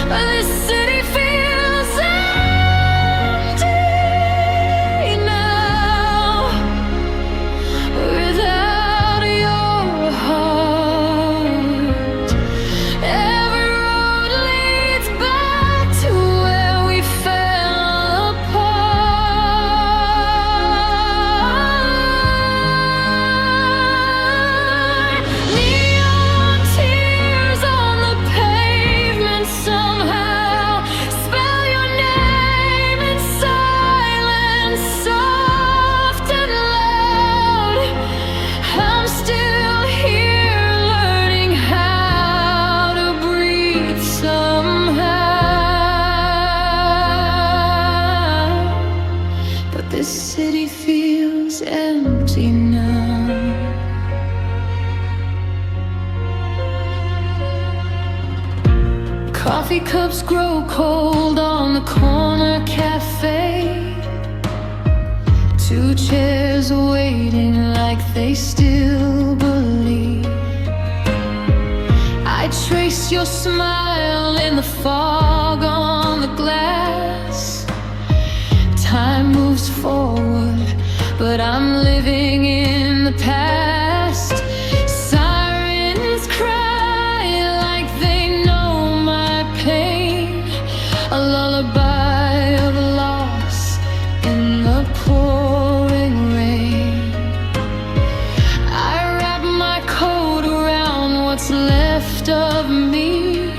This city feels empty now. Coffee cups grow cold on the corner cafe. Two chairs waiting like they still believe. I trace your smile in the fog on the glass. Time moves forward, but I'm living in the past. Sirens cry like they know my pain. A lullaby of loss in the pouring rain. I wrap my coat around what's left of me,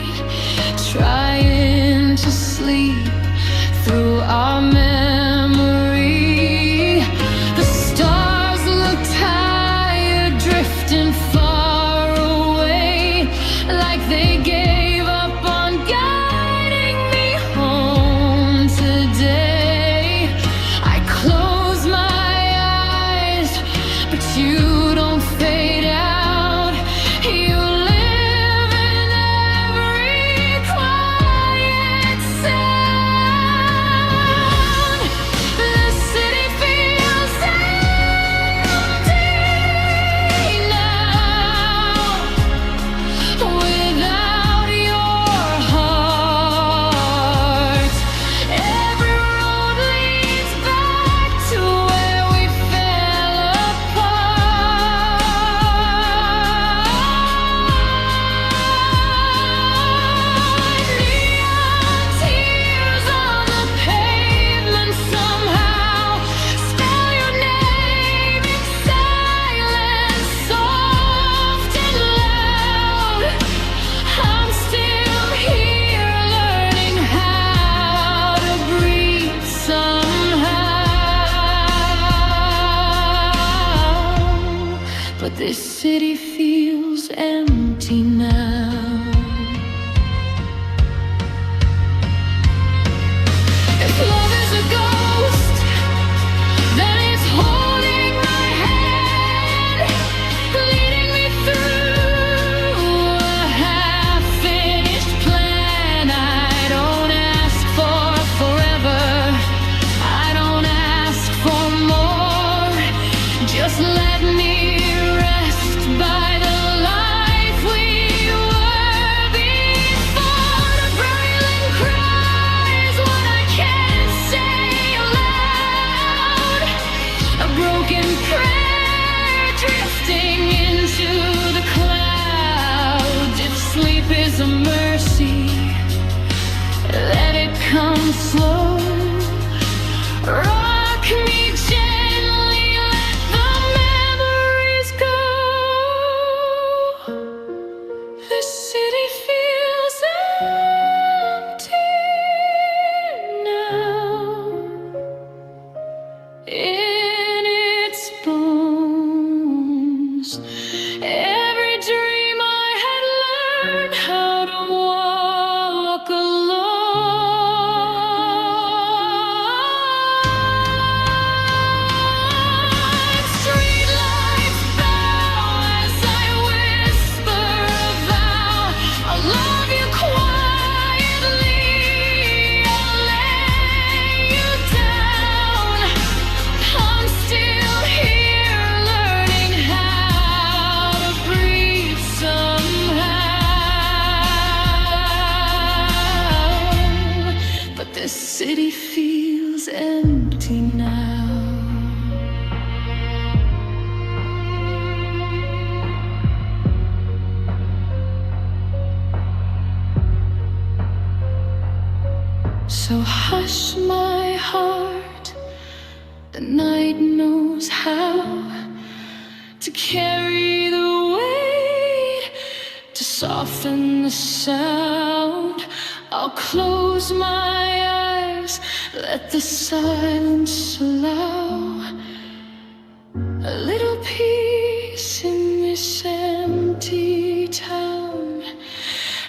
trying to sleep through our memory. The stars look tired, drifting far away, like they gave up on guiding me home today. I close my eyes, but you don't fade out. You live in every quiet sound. The city feels empty now, without your heart. Every road leads back to where we fell apart. Neon tears on the pavement somehow spell your name in silence, soft and loud. I'm still here learning how to breathe somehow. But this city feels empty now. If love is a ghost, then it's holding my hand, leading me through a half-finished plan. I don't ask for forever, I don't ask for more. Just let me rest by the life we were before. The violin cries what I can't say aloud. A broken prayer drifting into the clouds. If sleep is a mercy, let it come slow. Rock me gently, let the memories go. The city feels empty now, in its bones. Every dream I had learned how to walk alone. Streetlights bow as I whisper a vow. I'll love you quietly, I'll lay you down. I'm still here learning how to breathe somehow. But this city feels empty now. So hush my heart, the night knows how to carry the weight, to soften the sound. I'll close my eyes, let the silence allow a little peace in this empty town.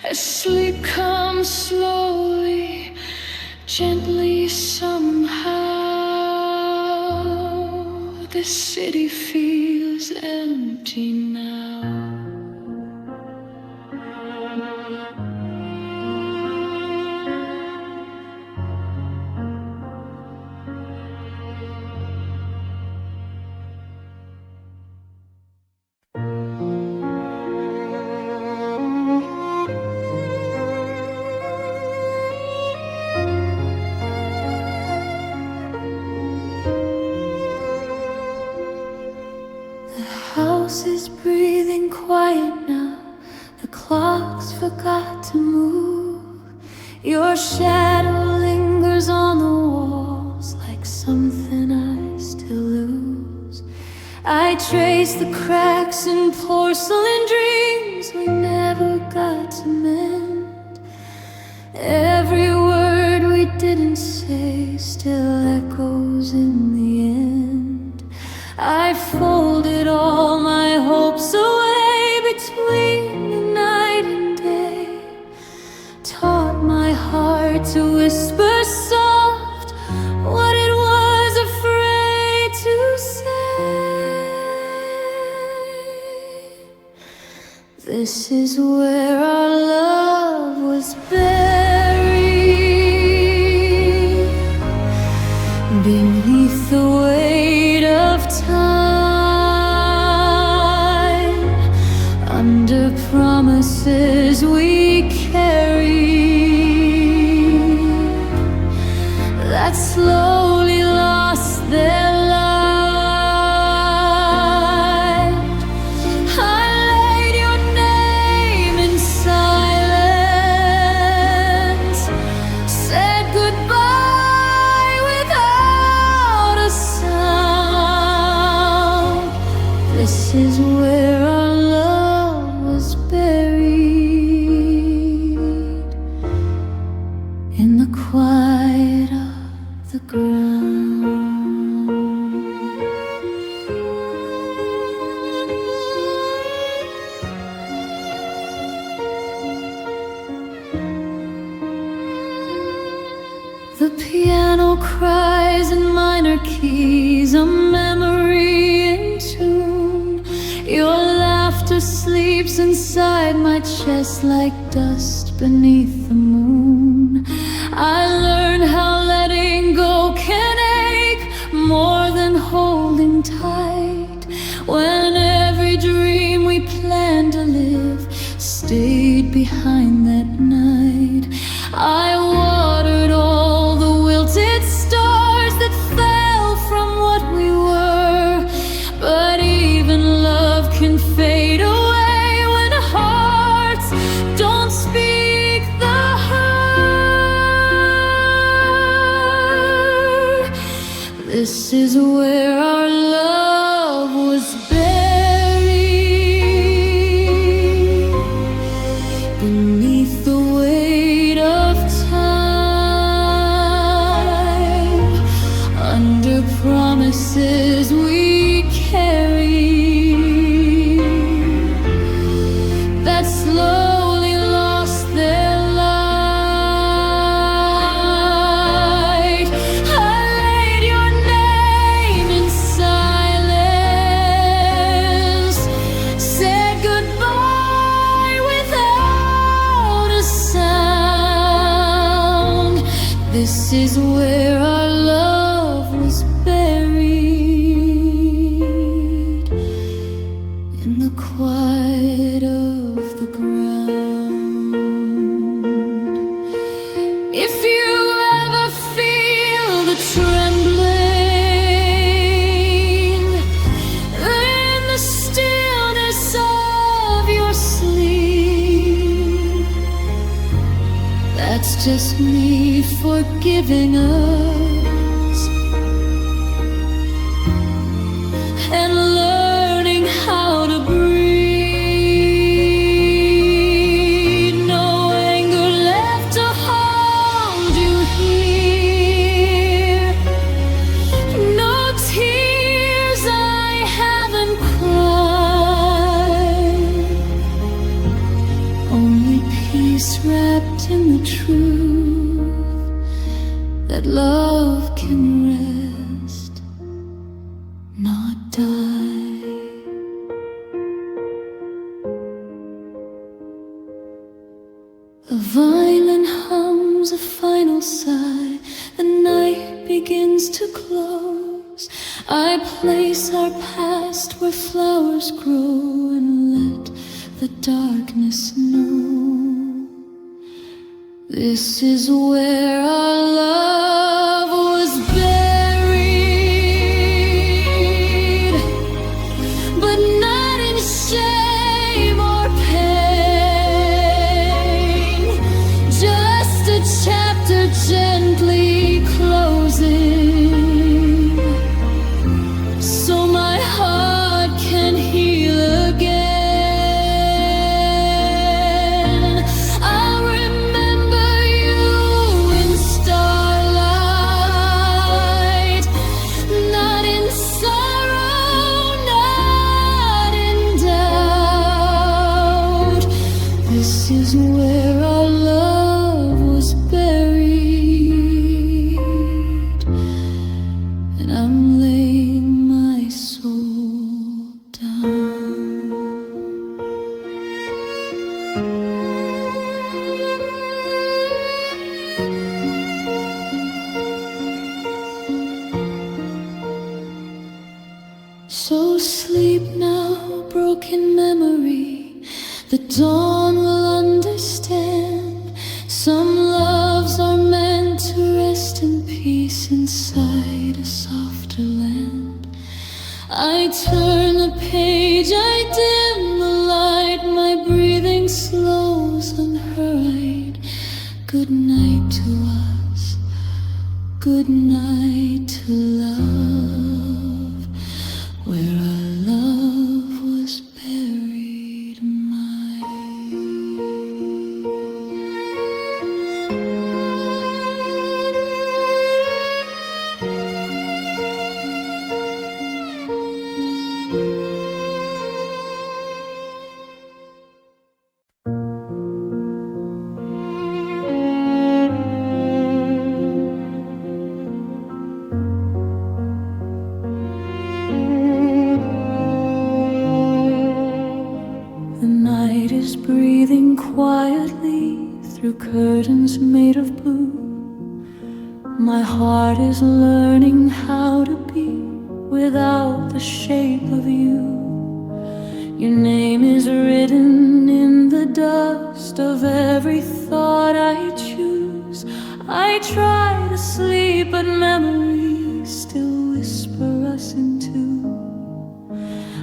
As sleep comes slowly, gently somehow. This city feels empty now. got to move. Your shadow lingers on the walls like something I still lose. I trace the cracks in porcelain dreams we never got to mend. Every word we didn't say still echoes in the end. I folded all my hopes away between the night and day, taught my heart to whisper soft what it was afraid to say. This is where our love was buried, beneath the weight of time, under promises we carried that slowly lost their light. I laid your name in silence, said goodbye without a sound. This is where our love was buried, in the quiet of the ground. The piano cries in minor keys, a memory in tune. Your laughter sleeps inside my chest like dust beneath the moon. I learned how letting go can ache more than holding tight, when every dream we planned to live stayed behind that night. I watered all the wilted stars that fell from what we were, but even love can fade away when hearts don't speak the hurt. This is where our love was buried, beneath the weight of time, under promises we carried that slowly lost their light. I laid your name in silence, said goodbye without a sound. This is where our love was buried, in the quiet of the ground. If you ever feel the trembling in the stillness of your sleep, that's just me forgiving us and learning how to breathe. No anger left to hold you here, no tears I haven't cried, only peace wrapped in the truth that love can rest, not die. A violin hums a final sigh, the night begins to close. I place our past where flowers grow and let the darkness know. This is where our love was buried, but not in shame or pain. sleep now, broken memory. The dawn will understand. Some loves are meant to rest in peace inside a softer land. I turn the page, I dim the light. My breathing slows unhurried. Good night to us. Good night to love. Where our love was buried. Breathing quietly through curtains made of blue. My heart is learning how to be without the shape of you. Your name is written in the dust of every thought I choose. I try to sleep, but memories still whisper us into.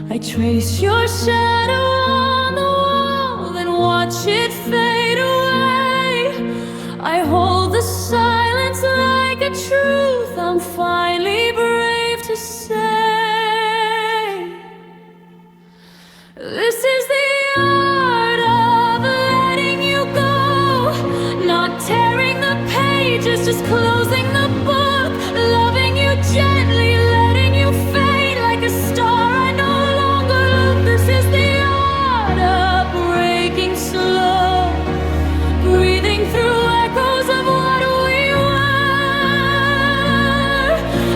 I trace your shadow on the wall, then watch it fade away. I hold the silence like a truth I'm finally brave to say. This is the art of letting you go, not tearing the pages, just closing the book, loving you gently, letting you fade like a star. I no longer look. This is the art of breaking slow, breathing through echoes of what we were.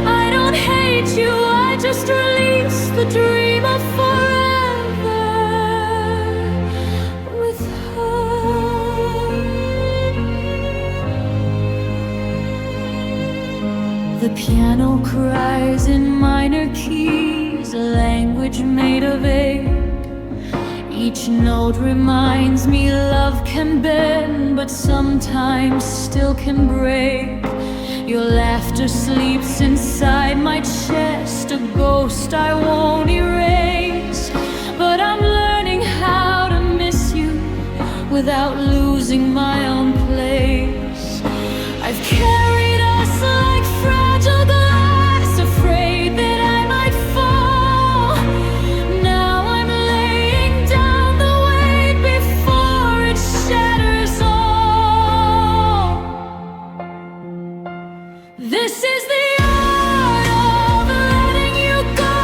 I don't hate you, I just release the dream of forever with her. The piano cries in minor keys, a language made of ache. Each note reminds me love can bend, but sometimes still can break. Your laughter sleeps inside my chest, a ghost I won't erase. But I'm learning how to miss you without losing my own place. I've carried us like fragile glass, afraid that I might fall. Now I'm laying down the weight before it shatters all. This is the art of letting you go,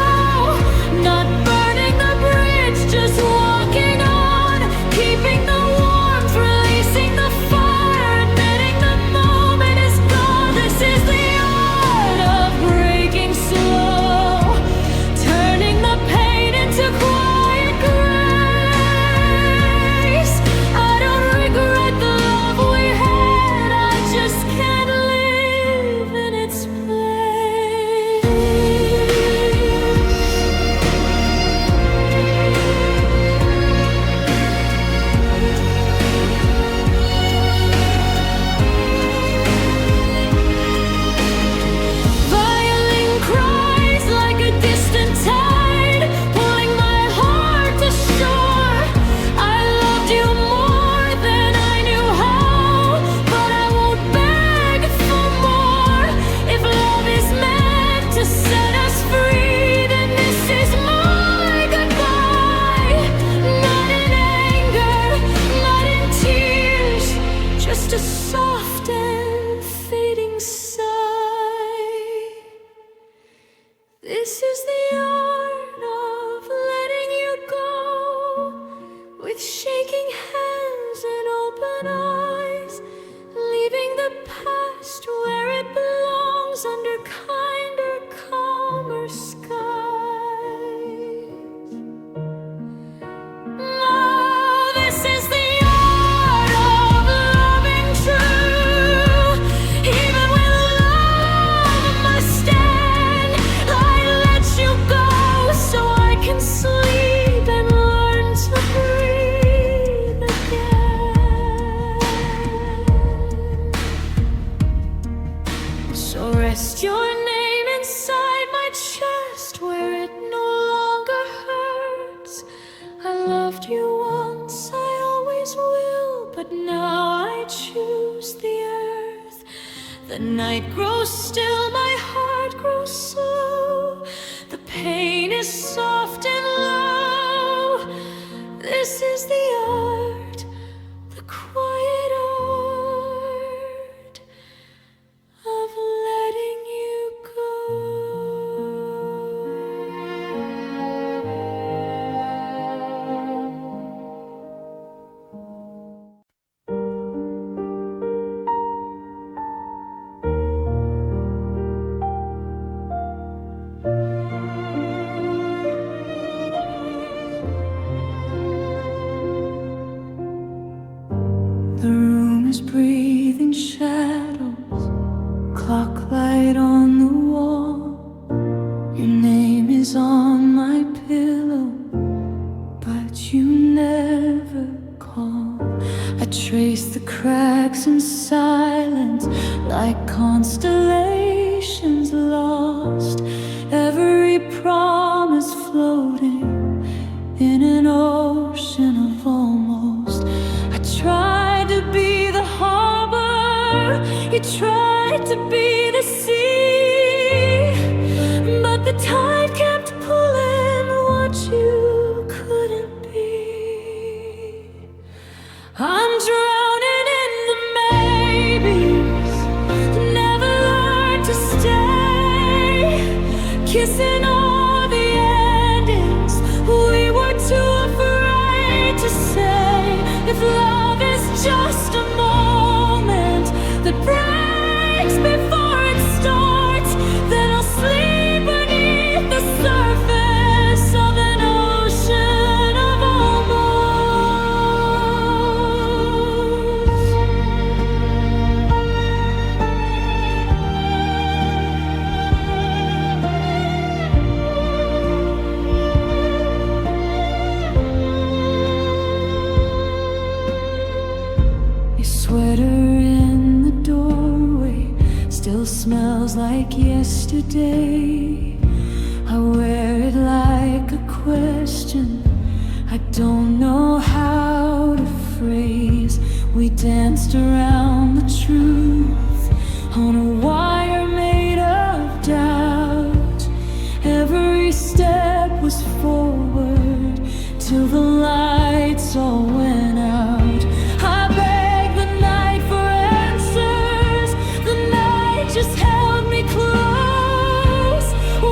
not burning the bridge, just walking on, keeping the warmth, releasing the fire, admitting the moment is gone. This is the art pressed your name inside my chest where it no longer hurts. I loved you once, I always will, but now I choose the earth. The night grows still, my heart grows slow. The pain is soft and low. This is the art, the quiet art of letting you go. The room is breathing shadows, clock light on the wall. Your name is on my pillow, but you never call. I trace the cracks in silence like constellations lost. Every promise floating in an ocean of almost. I tried to be the harbor, you tried to be the sea, but the tide kept pulling what you couldn't be. I'm drowning in the maybes, never learned to stay, kissing all the endings we were too afraid to say. If love is just a moment that breaks before it starts, then I'll sleep beneath the surface of an ocean of Your sweater in the doorway still smells like yesterday. I wear it like a question I don't know how to phrase. We danced around the truth on a wire made of doubt. Every step was forward till the lights all went out. I begged the night for answers. The night just held me close,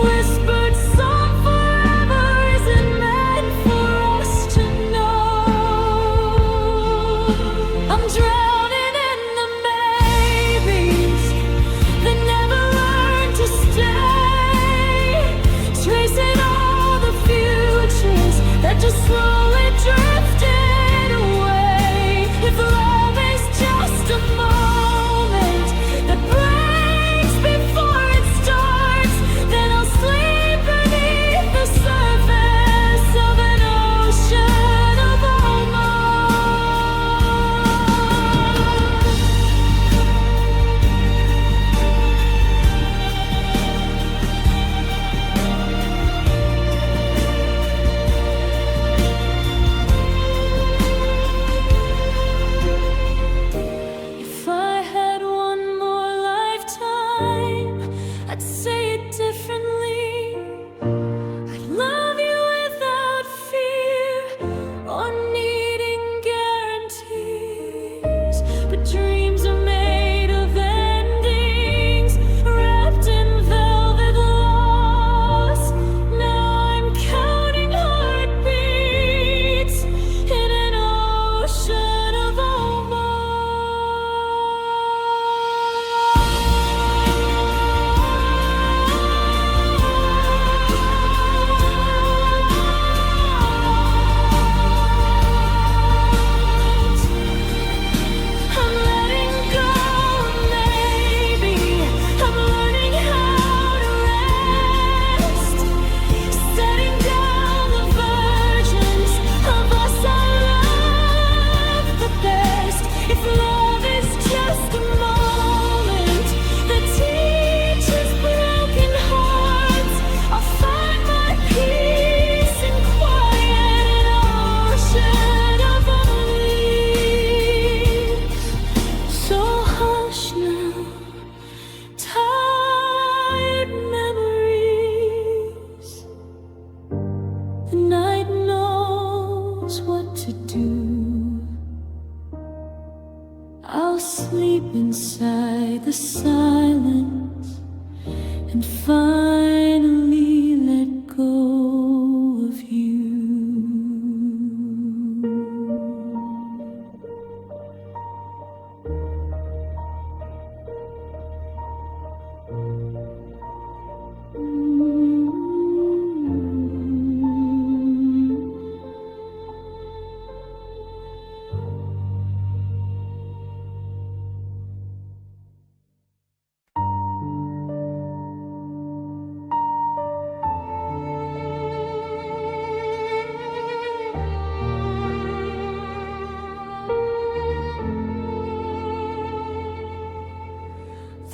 whispered some forever isn't meant for us to know. I'm drowning in the maybes, the I'll sleep inside the silence and finally let go of you.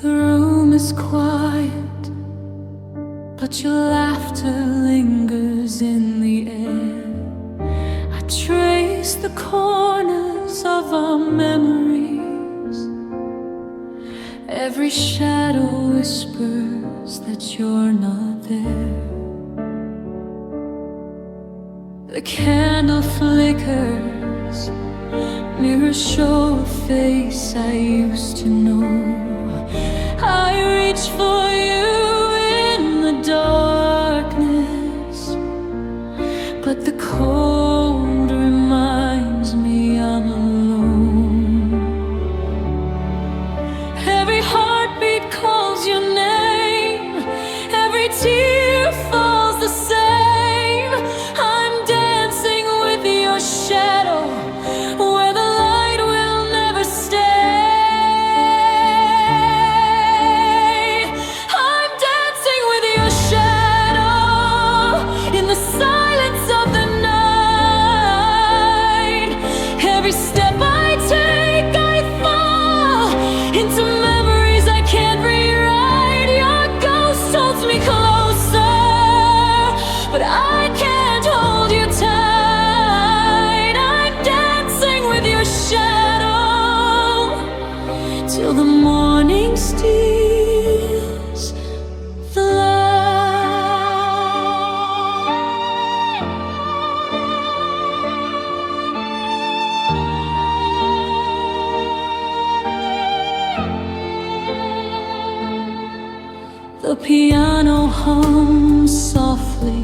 The room is quiet, but your laughter lingers in the air. I trace the corners of our memories. Every shadow whispers that you're not there. The candle flickers, mirrors show a face I used to know. I reach for you in the darkness, but the cold reminds me I'm alone. Every heartbeat calls your name, every tear falls the same. I'm dancing with your shadow where the light will never stay. Till the morning steals the light. The piano hums softly,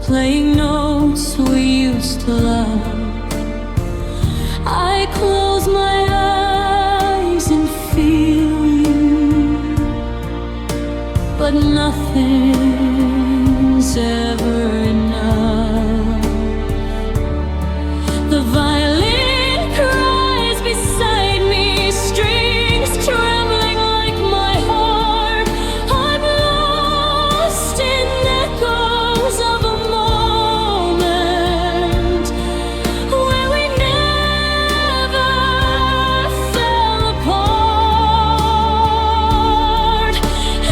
playing notes we used to love. I close my eyes and feel you, but nothing's ever enough. The violin cries beside me, strings trembling like my heart. I'm lost in echoes of a moment where we never fell apart.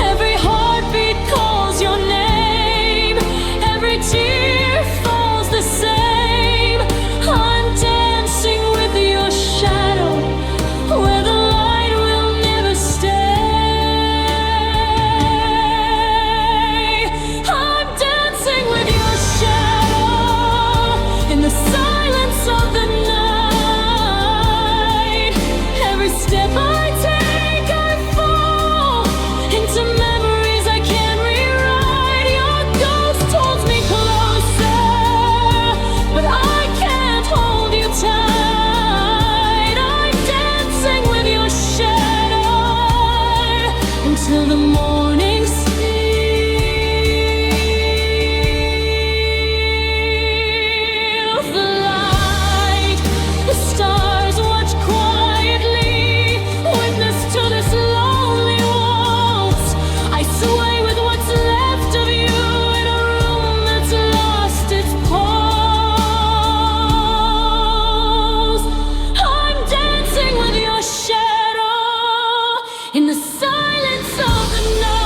Every heartbeat calls your name, every tear falls the same. I'm dancing with your shadow where the light will never stay. I'm dancing with your shadow in the silence of the night. Every step I take, I fall into memories I can't rewrite. Your ghost holds me closer, but I can't hold you tight. I'm dancing with your shadow until the morning steals the light. The stars watch quietly, witness to this lonely waltz. I sway with what's left of you in a room that's lost its pulse. I'm dancing with your shadow in the silence of the night.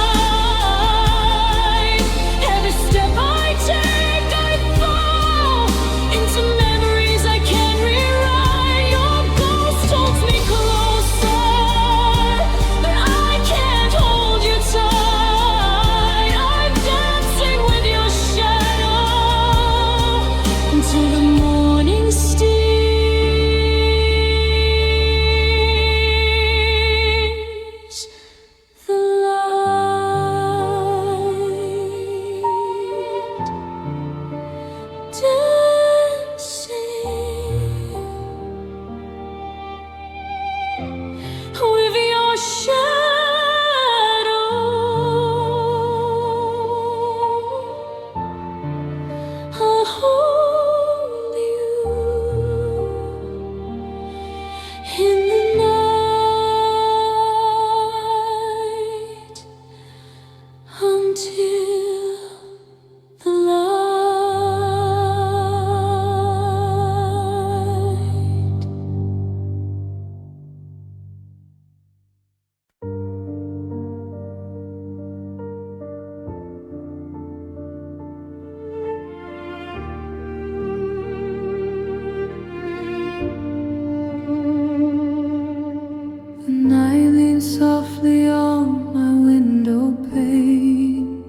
softly on my window pane,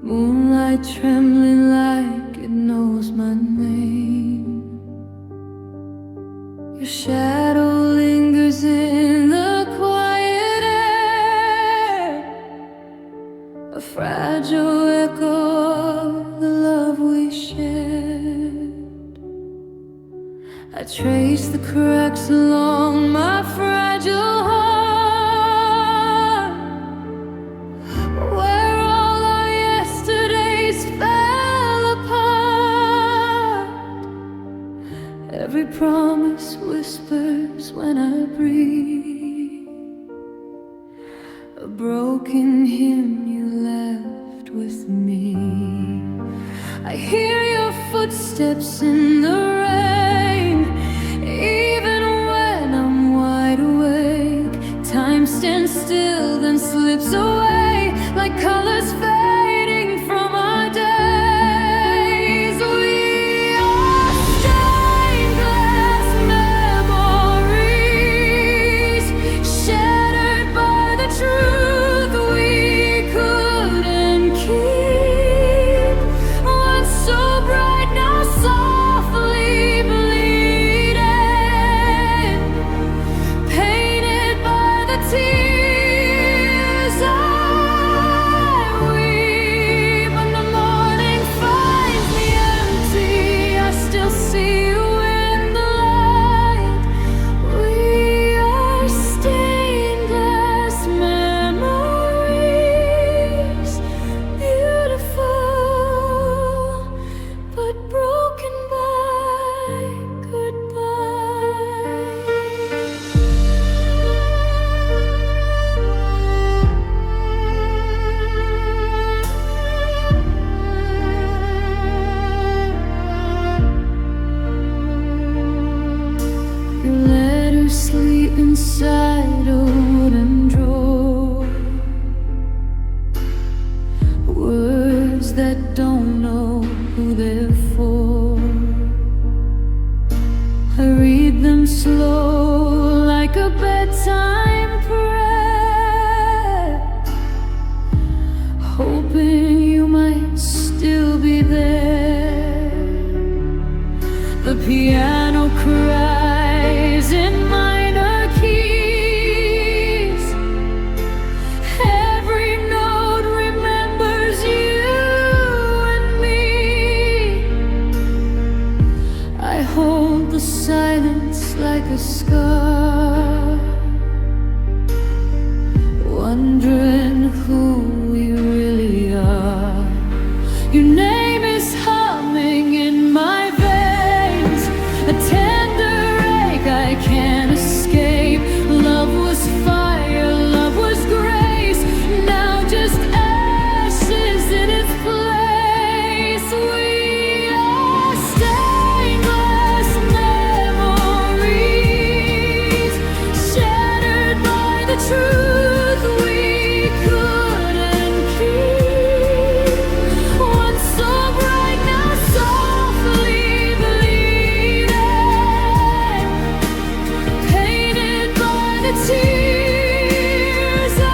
moonlight trembling like it knows my name. Your shadow lingers in the quiet air, a fragile echo of the love we shared. I trace the cracks along my fragile heart, where all our yesterdays fell apart. Every promise whispers when I breathe, a broken hymn you left with me. I hear your footsteps in the rain, even when I'm wide awake. Time stands still, then slips away like colors fading from our days. We are stained glass memories, shattered by the truth we couldn't keep. Once so bright, now softly bleeding, painted by the tears I weep. When the morning finds me empty, I still see you in the light. We are stained glass memories, beautiful but broken by goodbye. Your letters sleep inside a wooden drawer, words that don't know who they're for. I read them slow like a bedtime prayer, hoping you might still be there. The piano cries in minor keys, every note remembers you and me. I hold the silence like a scar, wondering who we really are. Your name is humming in my veins, a tender ache I can't escape. Love was fire, love was grace, now just ashes in its place. We are stained glass memories, shattered by the truth we couldn't keep. Once so bright, now softly bleeding, painted by the tears I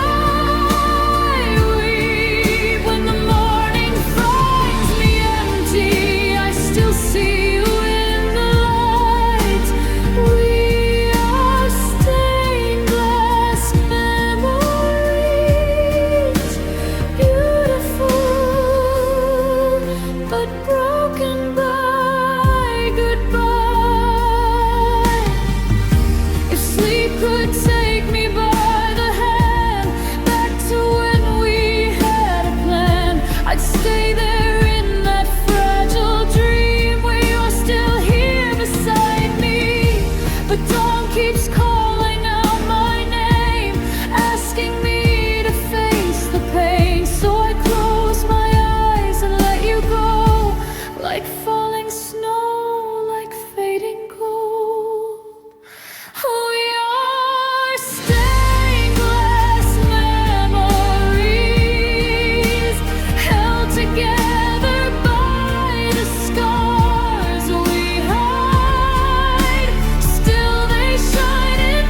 weep. When the morning finds me empty, I still see you in the light. We are stained glass memories, beautiful but broken by goodbye. If sleep could take me by the hand back to when we had a plan, I'd stay there in that fragile dream where you're still here beside me. But dawn keeps calling out my name, asking me to face the pain. So I close my eyes and let you go, like falling snow, like fading gold. We are stained glass memories, held together by the scars we hide. Still they shine in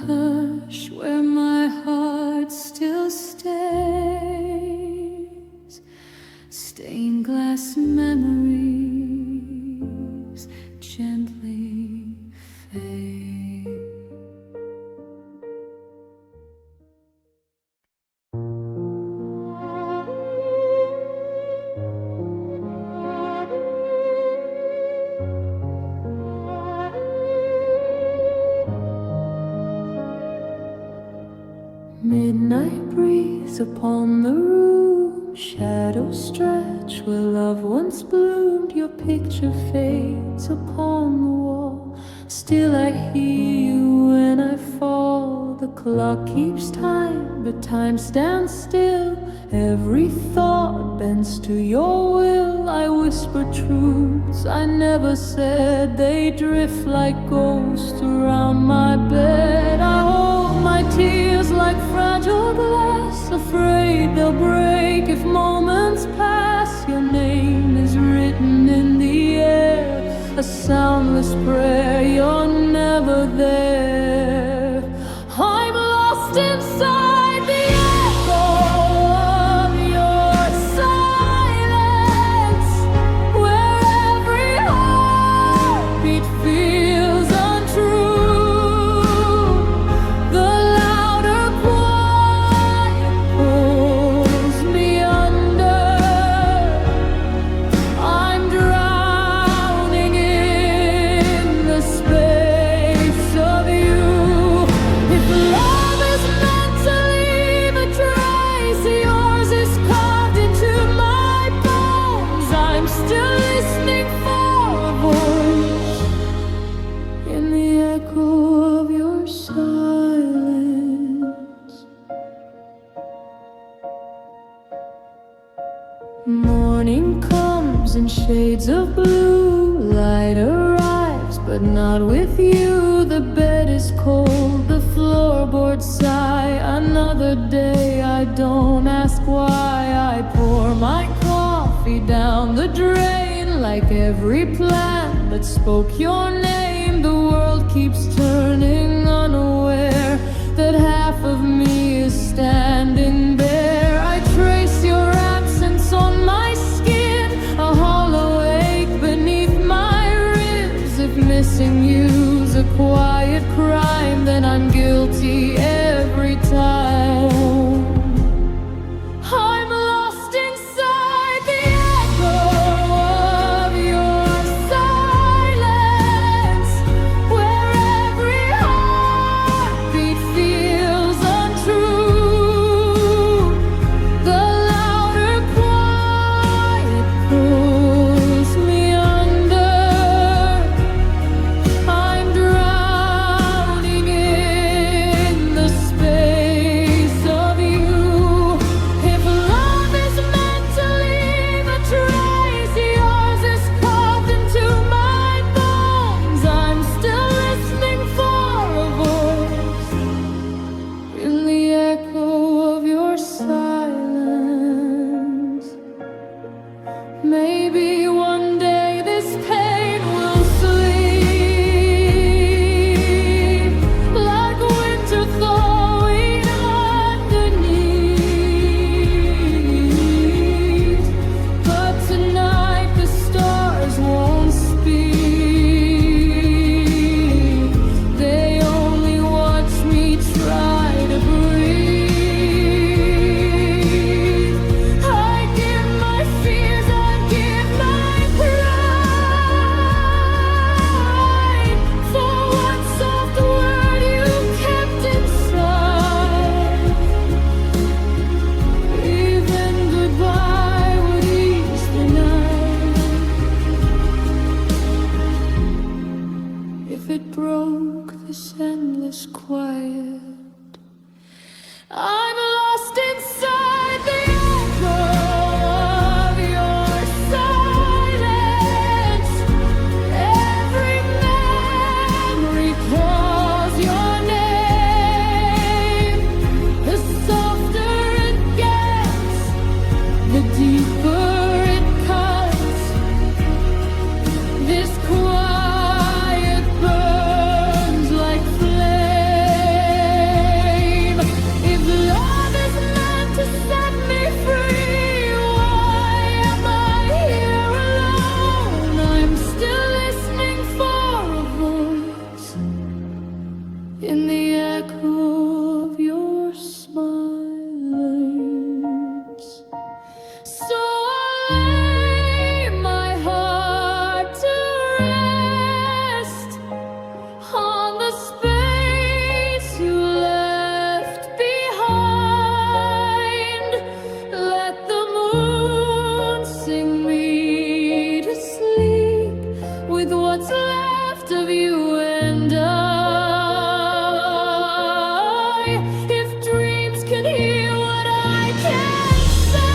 hush where my heart still stays. Stained glass memories gently fade. Midnight breeze upon the room, shadows stretch where love once bloomed. Your picture fades upon the wall, still I hear you when I fall. The clock keeps time, but time stands still. Every thought bends to your will. I whisper truths I never said, they drift like ghosts around my bed. I hold my tears like fragile glass, afraid they'll break if moments pass. Your name is written in the air, a soundless prayer. You're never there. I'm lost inside the echo of your silence, where every heartbeat feels untrue. The louder quiet pulls me under. I'm drowning in the space of you. If love is meant to leave a trace, yours is carved into my bones. I'm still listening for a voice in the echo of your silence. Morning comes in shades of blue, light arrives, but not with you. The bed is cold, the floorboards sigh. Another day, I don't ask why. I pour my coffee down the drain, like every plan that spoke your name. The world keeps turning, unaware that half of me is standing there. I trace your absence on my skin, a hollow ache beneath my ribs. If missing you's a quiet crime, then I'm guilty every time. I'm lost inside the echo of your silence, where every heart in the echo of your silence. So I lay my heart to rest on the space you left behind. Let the moon sing me to sleep with what's left of you and I. If dreams can hear what I can say,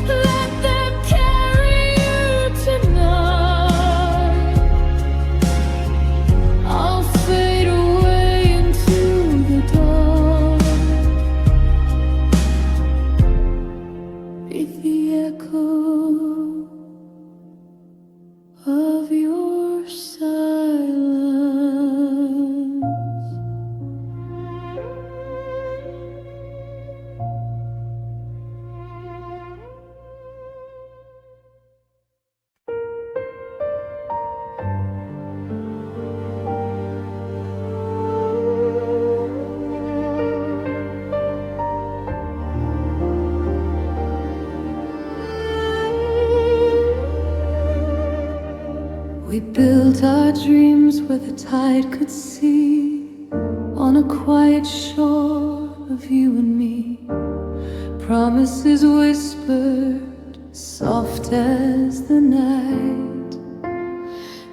let them carry you tonight. I'll fade away into the dark, beneath the echo of your silence. We built our dreams where the tide could see, on a quiet shore of you and me. Promises whispered, soft as the night,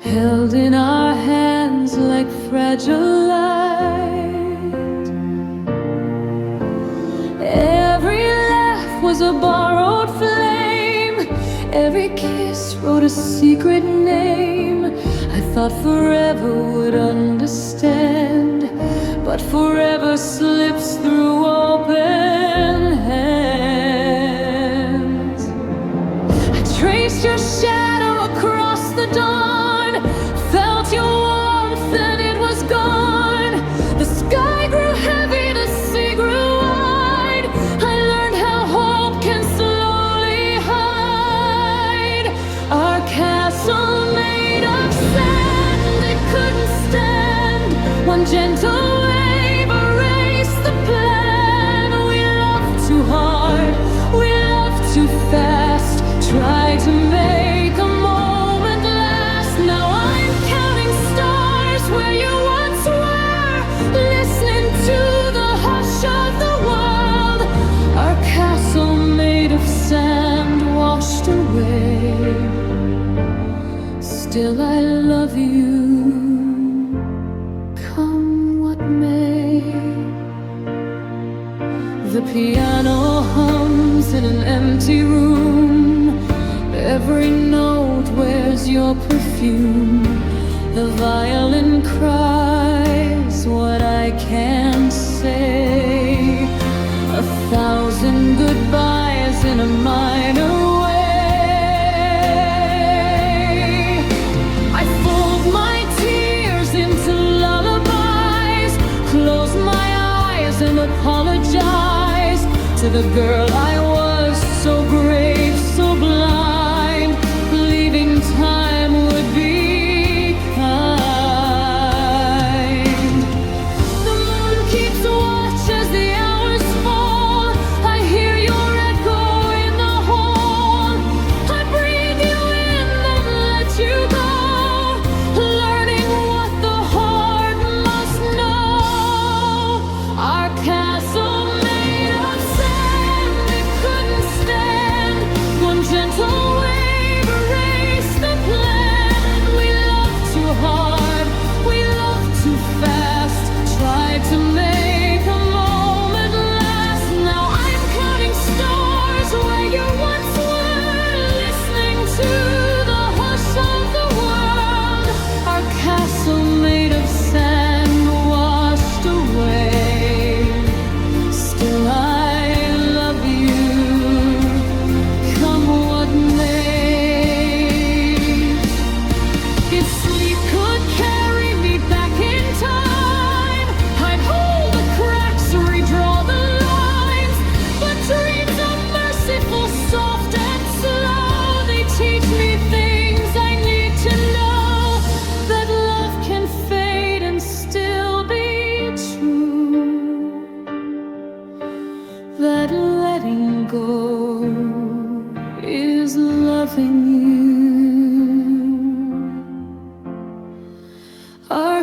held in our hands like fragile light. Every laugh was a borrowed flame, every kiss wrote a secret name. I thought forever would understand, but forever slips through open hands. I traced your shadow across the dawn, felt your warmth and it was gone. The sky grew heavy, the sea grew wide. I learned how hope can slowly hide. Our castle made of sand, it couldn't stand. One gentle wave erased the plan. We loved too hard, we loved too fast, tried to make a moment last. Now I'm counting stars where you once were, listening to the hush of the world. Our castle made of sand washed away. Still I love you, come what may. The piano hums in an empty room, every note wears your perfume. The violin cries what I can't say, 1,000 goodbyes in a minor way. I fold my tears into lullabies, close my eyes and apologize to the girl I was, so brave, so blind, believing time would be kind. The moon keeps watch as the hours fall. I hear your echo in the hall. I breathe you in, then let you go, learning what the heart must know. Our castle made of sand, it couldn't stand.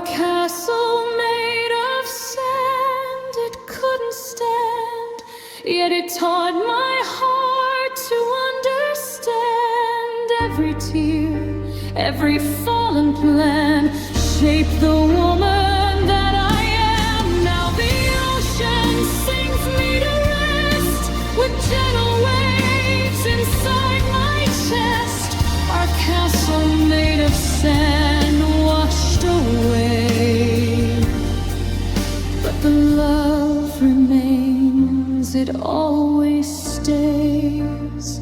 castle made of sand, it couldn't stand, yet it taught my heart to understand. Every tear, every fallen plan shaped the woman that I am. Now the ocean sings me to rest with gentle waves inside my chest. Our castle made of sand washed away, but the love remains, it always stays.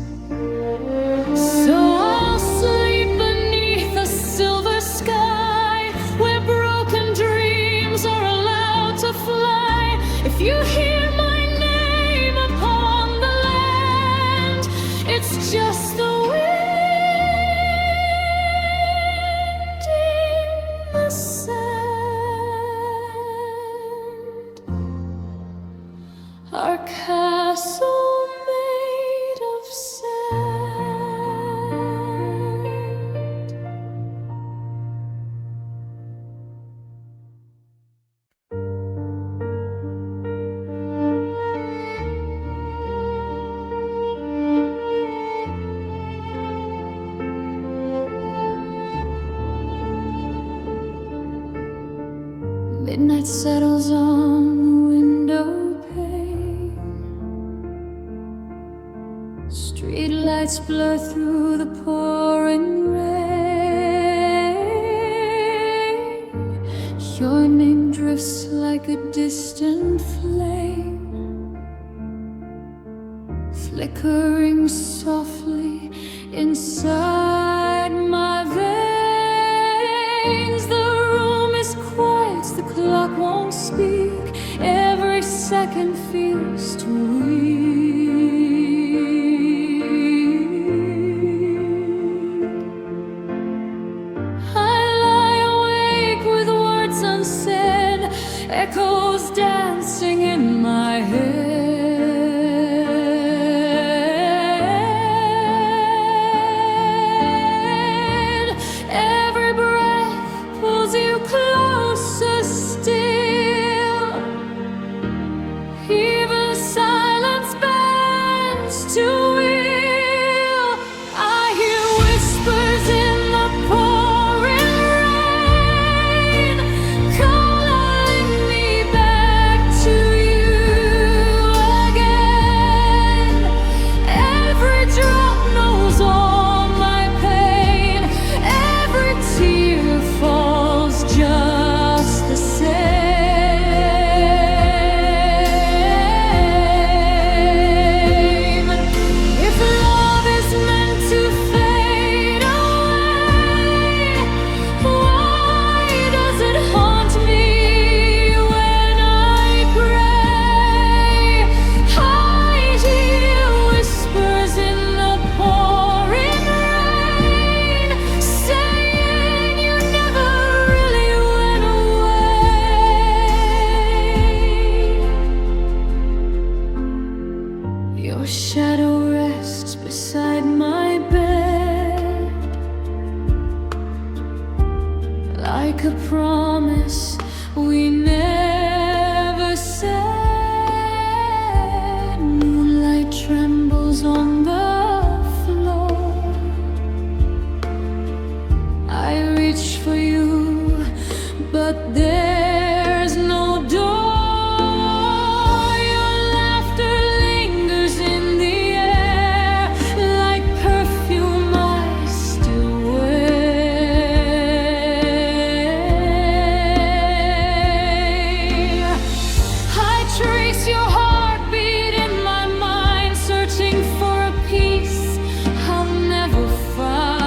So I'll sleep beneath a silver sky where broken dreams are allowed to fly. If you hear my name upon the land, it's just the wind in the sand. Our castle made of sand. Midnight settles on the window pane. Street lights blur through the pouring rain. Your name drifts like a distant flame, flickering softly inside my veins. The room is quiet, the clock won't speak. Every second feels too weak. I lie awake with words unsaid, echoes dancing in my head. Every breath pulls you closer still. Even silence bends to will. I hear whispers in the pouring rain, calling me back to you again. Every drop knows all my pain. Every tear falls just the same. If love is meant to fade away, why does it haunt me when I pray? I hear whispers in the pouring rain, saying you never really went away. Your shadow rests beside my bed, like a promise we never said. Moonlight trembles on the floor. I reach for you, but there's no door. Your laughter lingers in the air like perfume I still wear. I trace your heartbeat in my mind, searching for a peace I'll never find.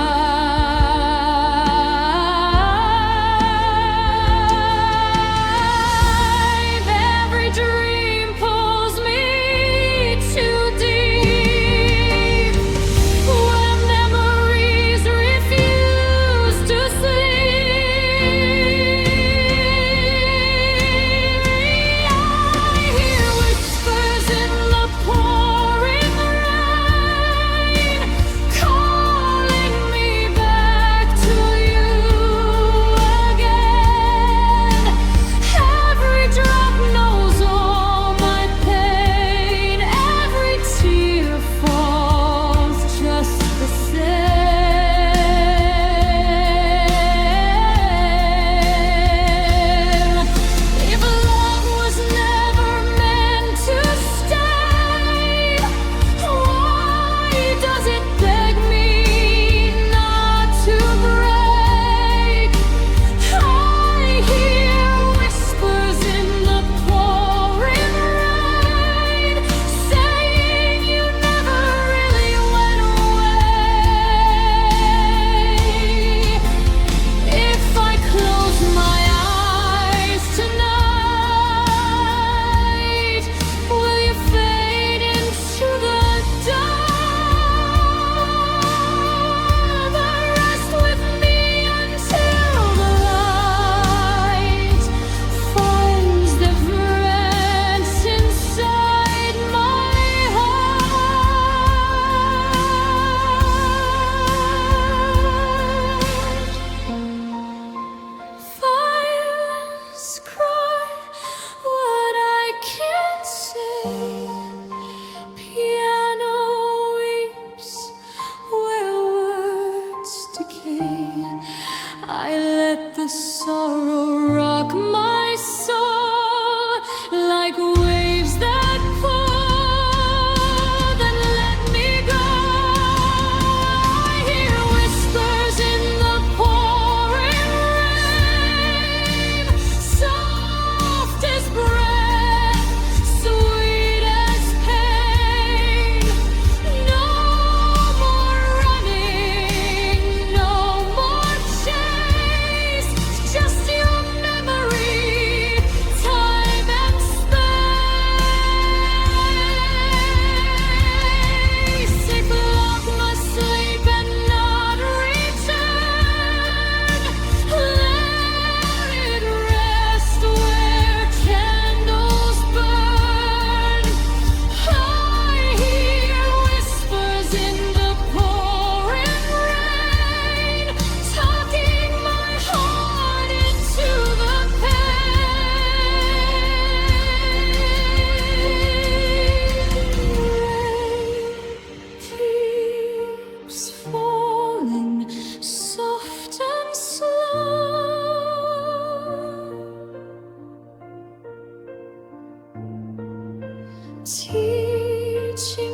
teaching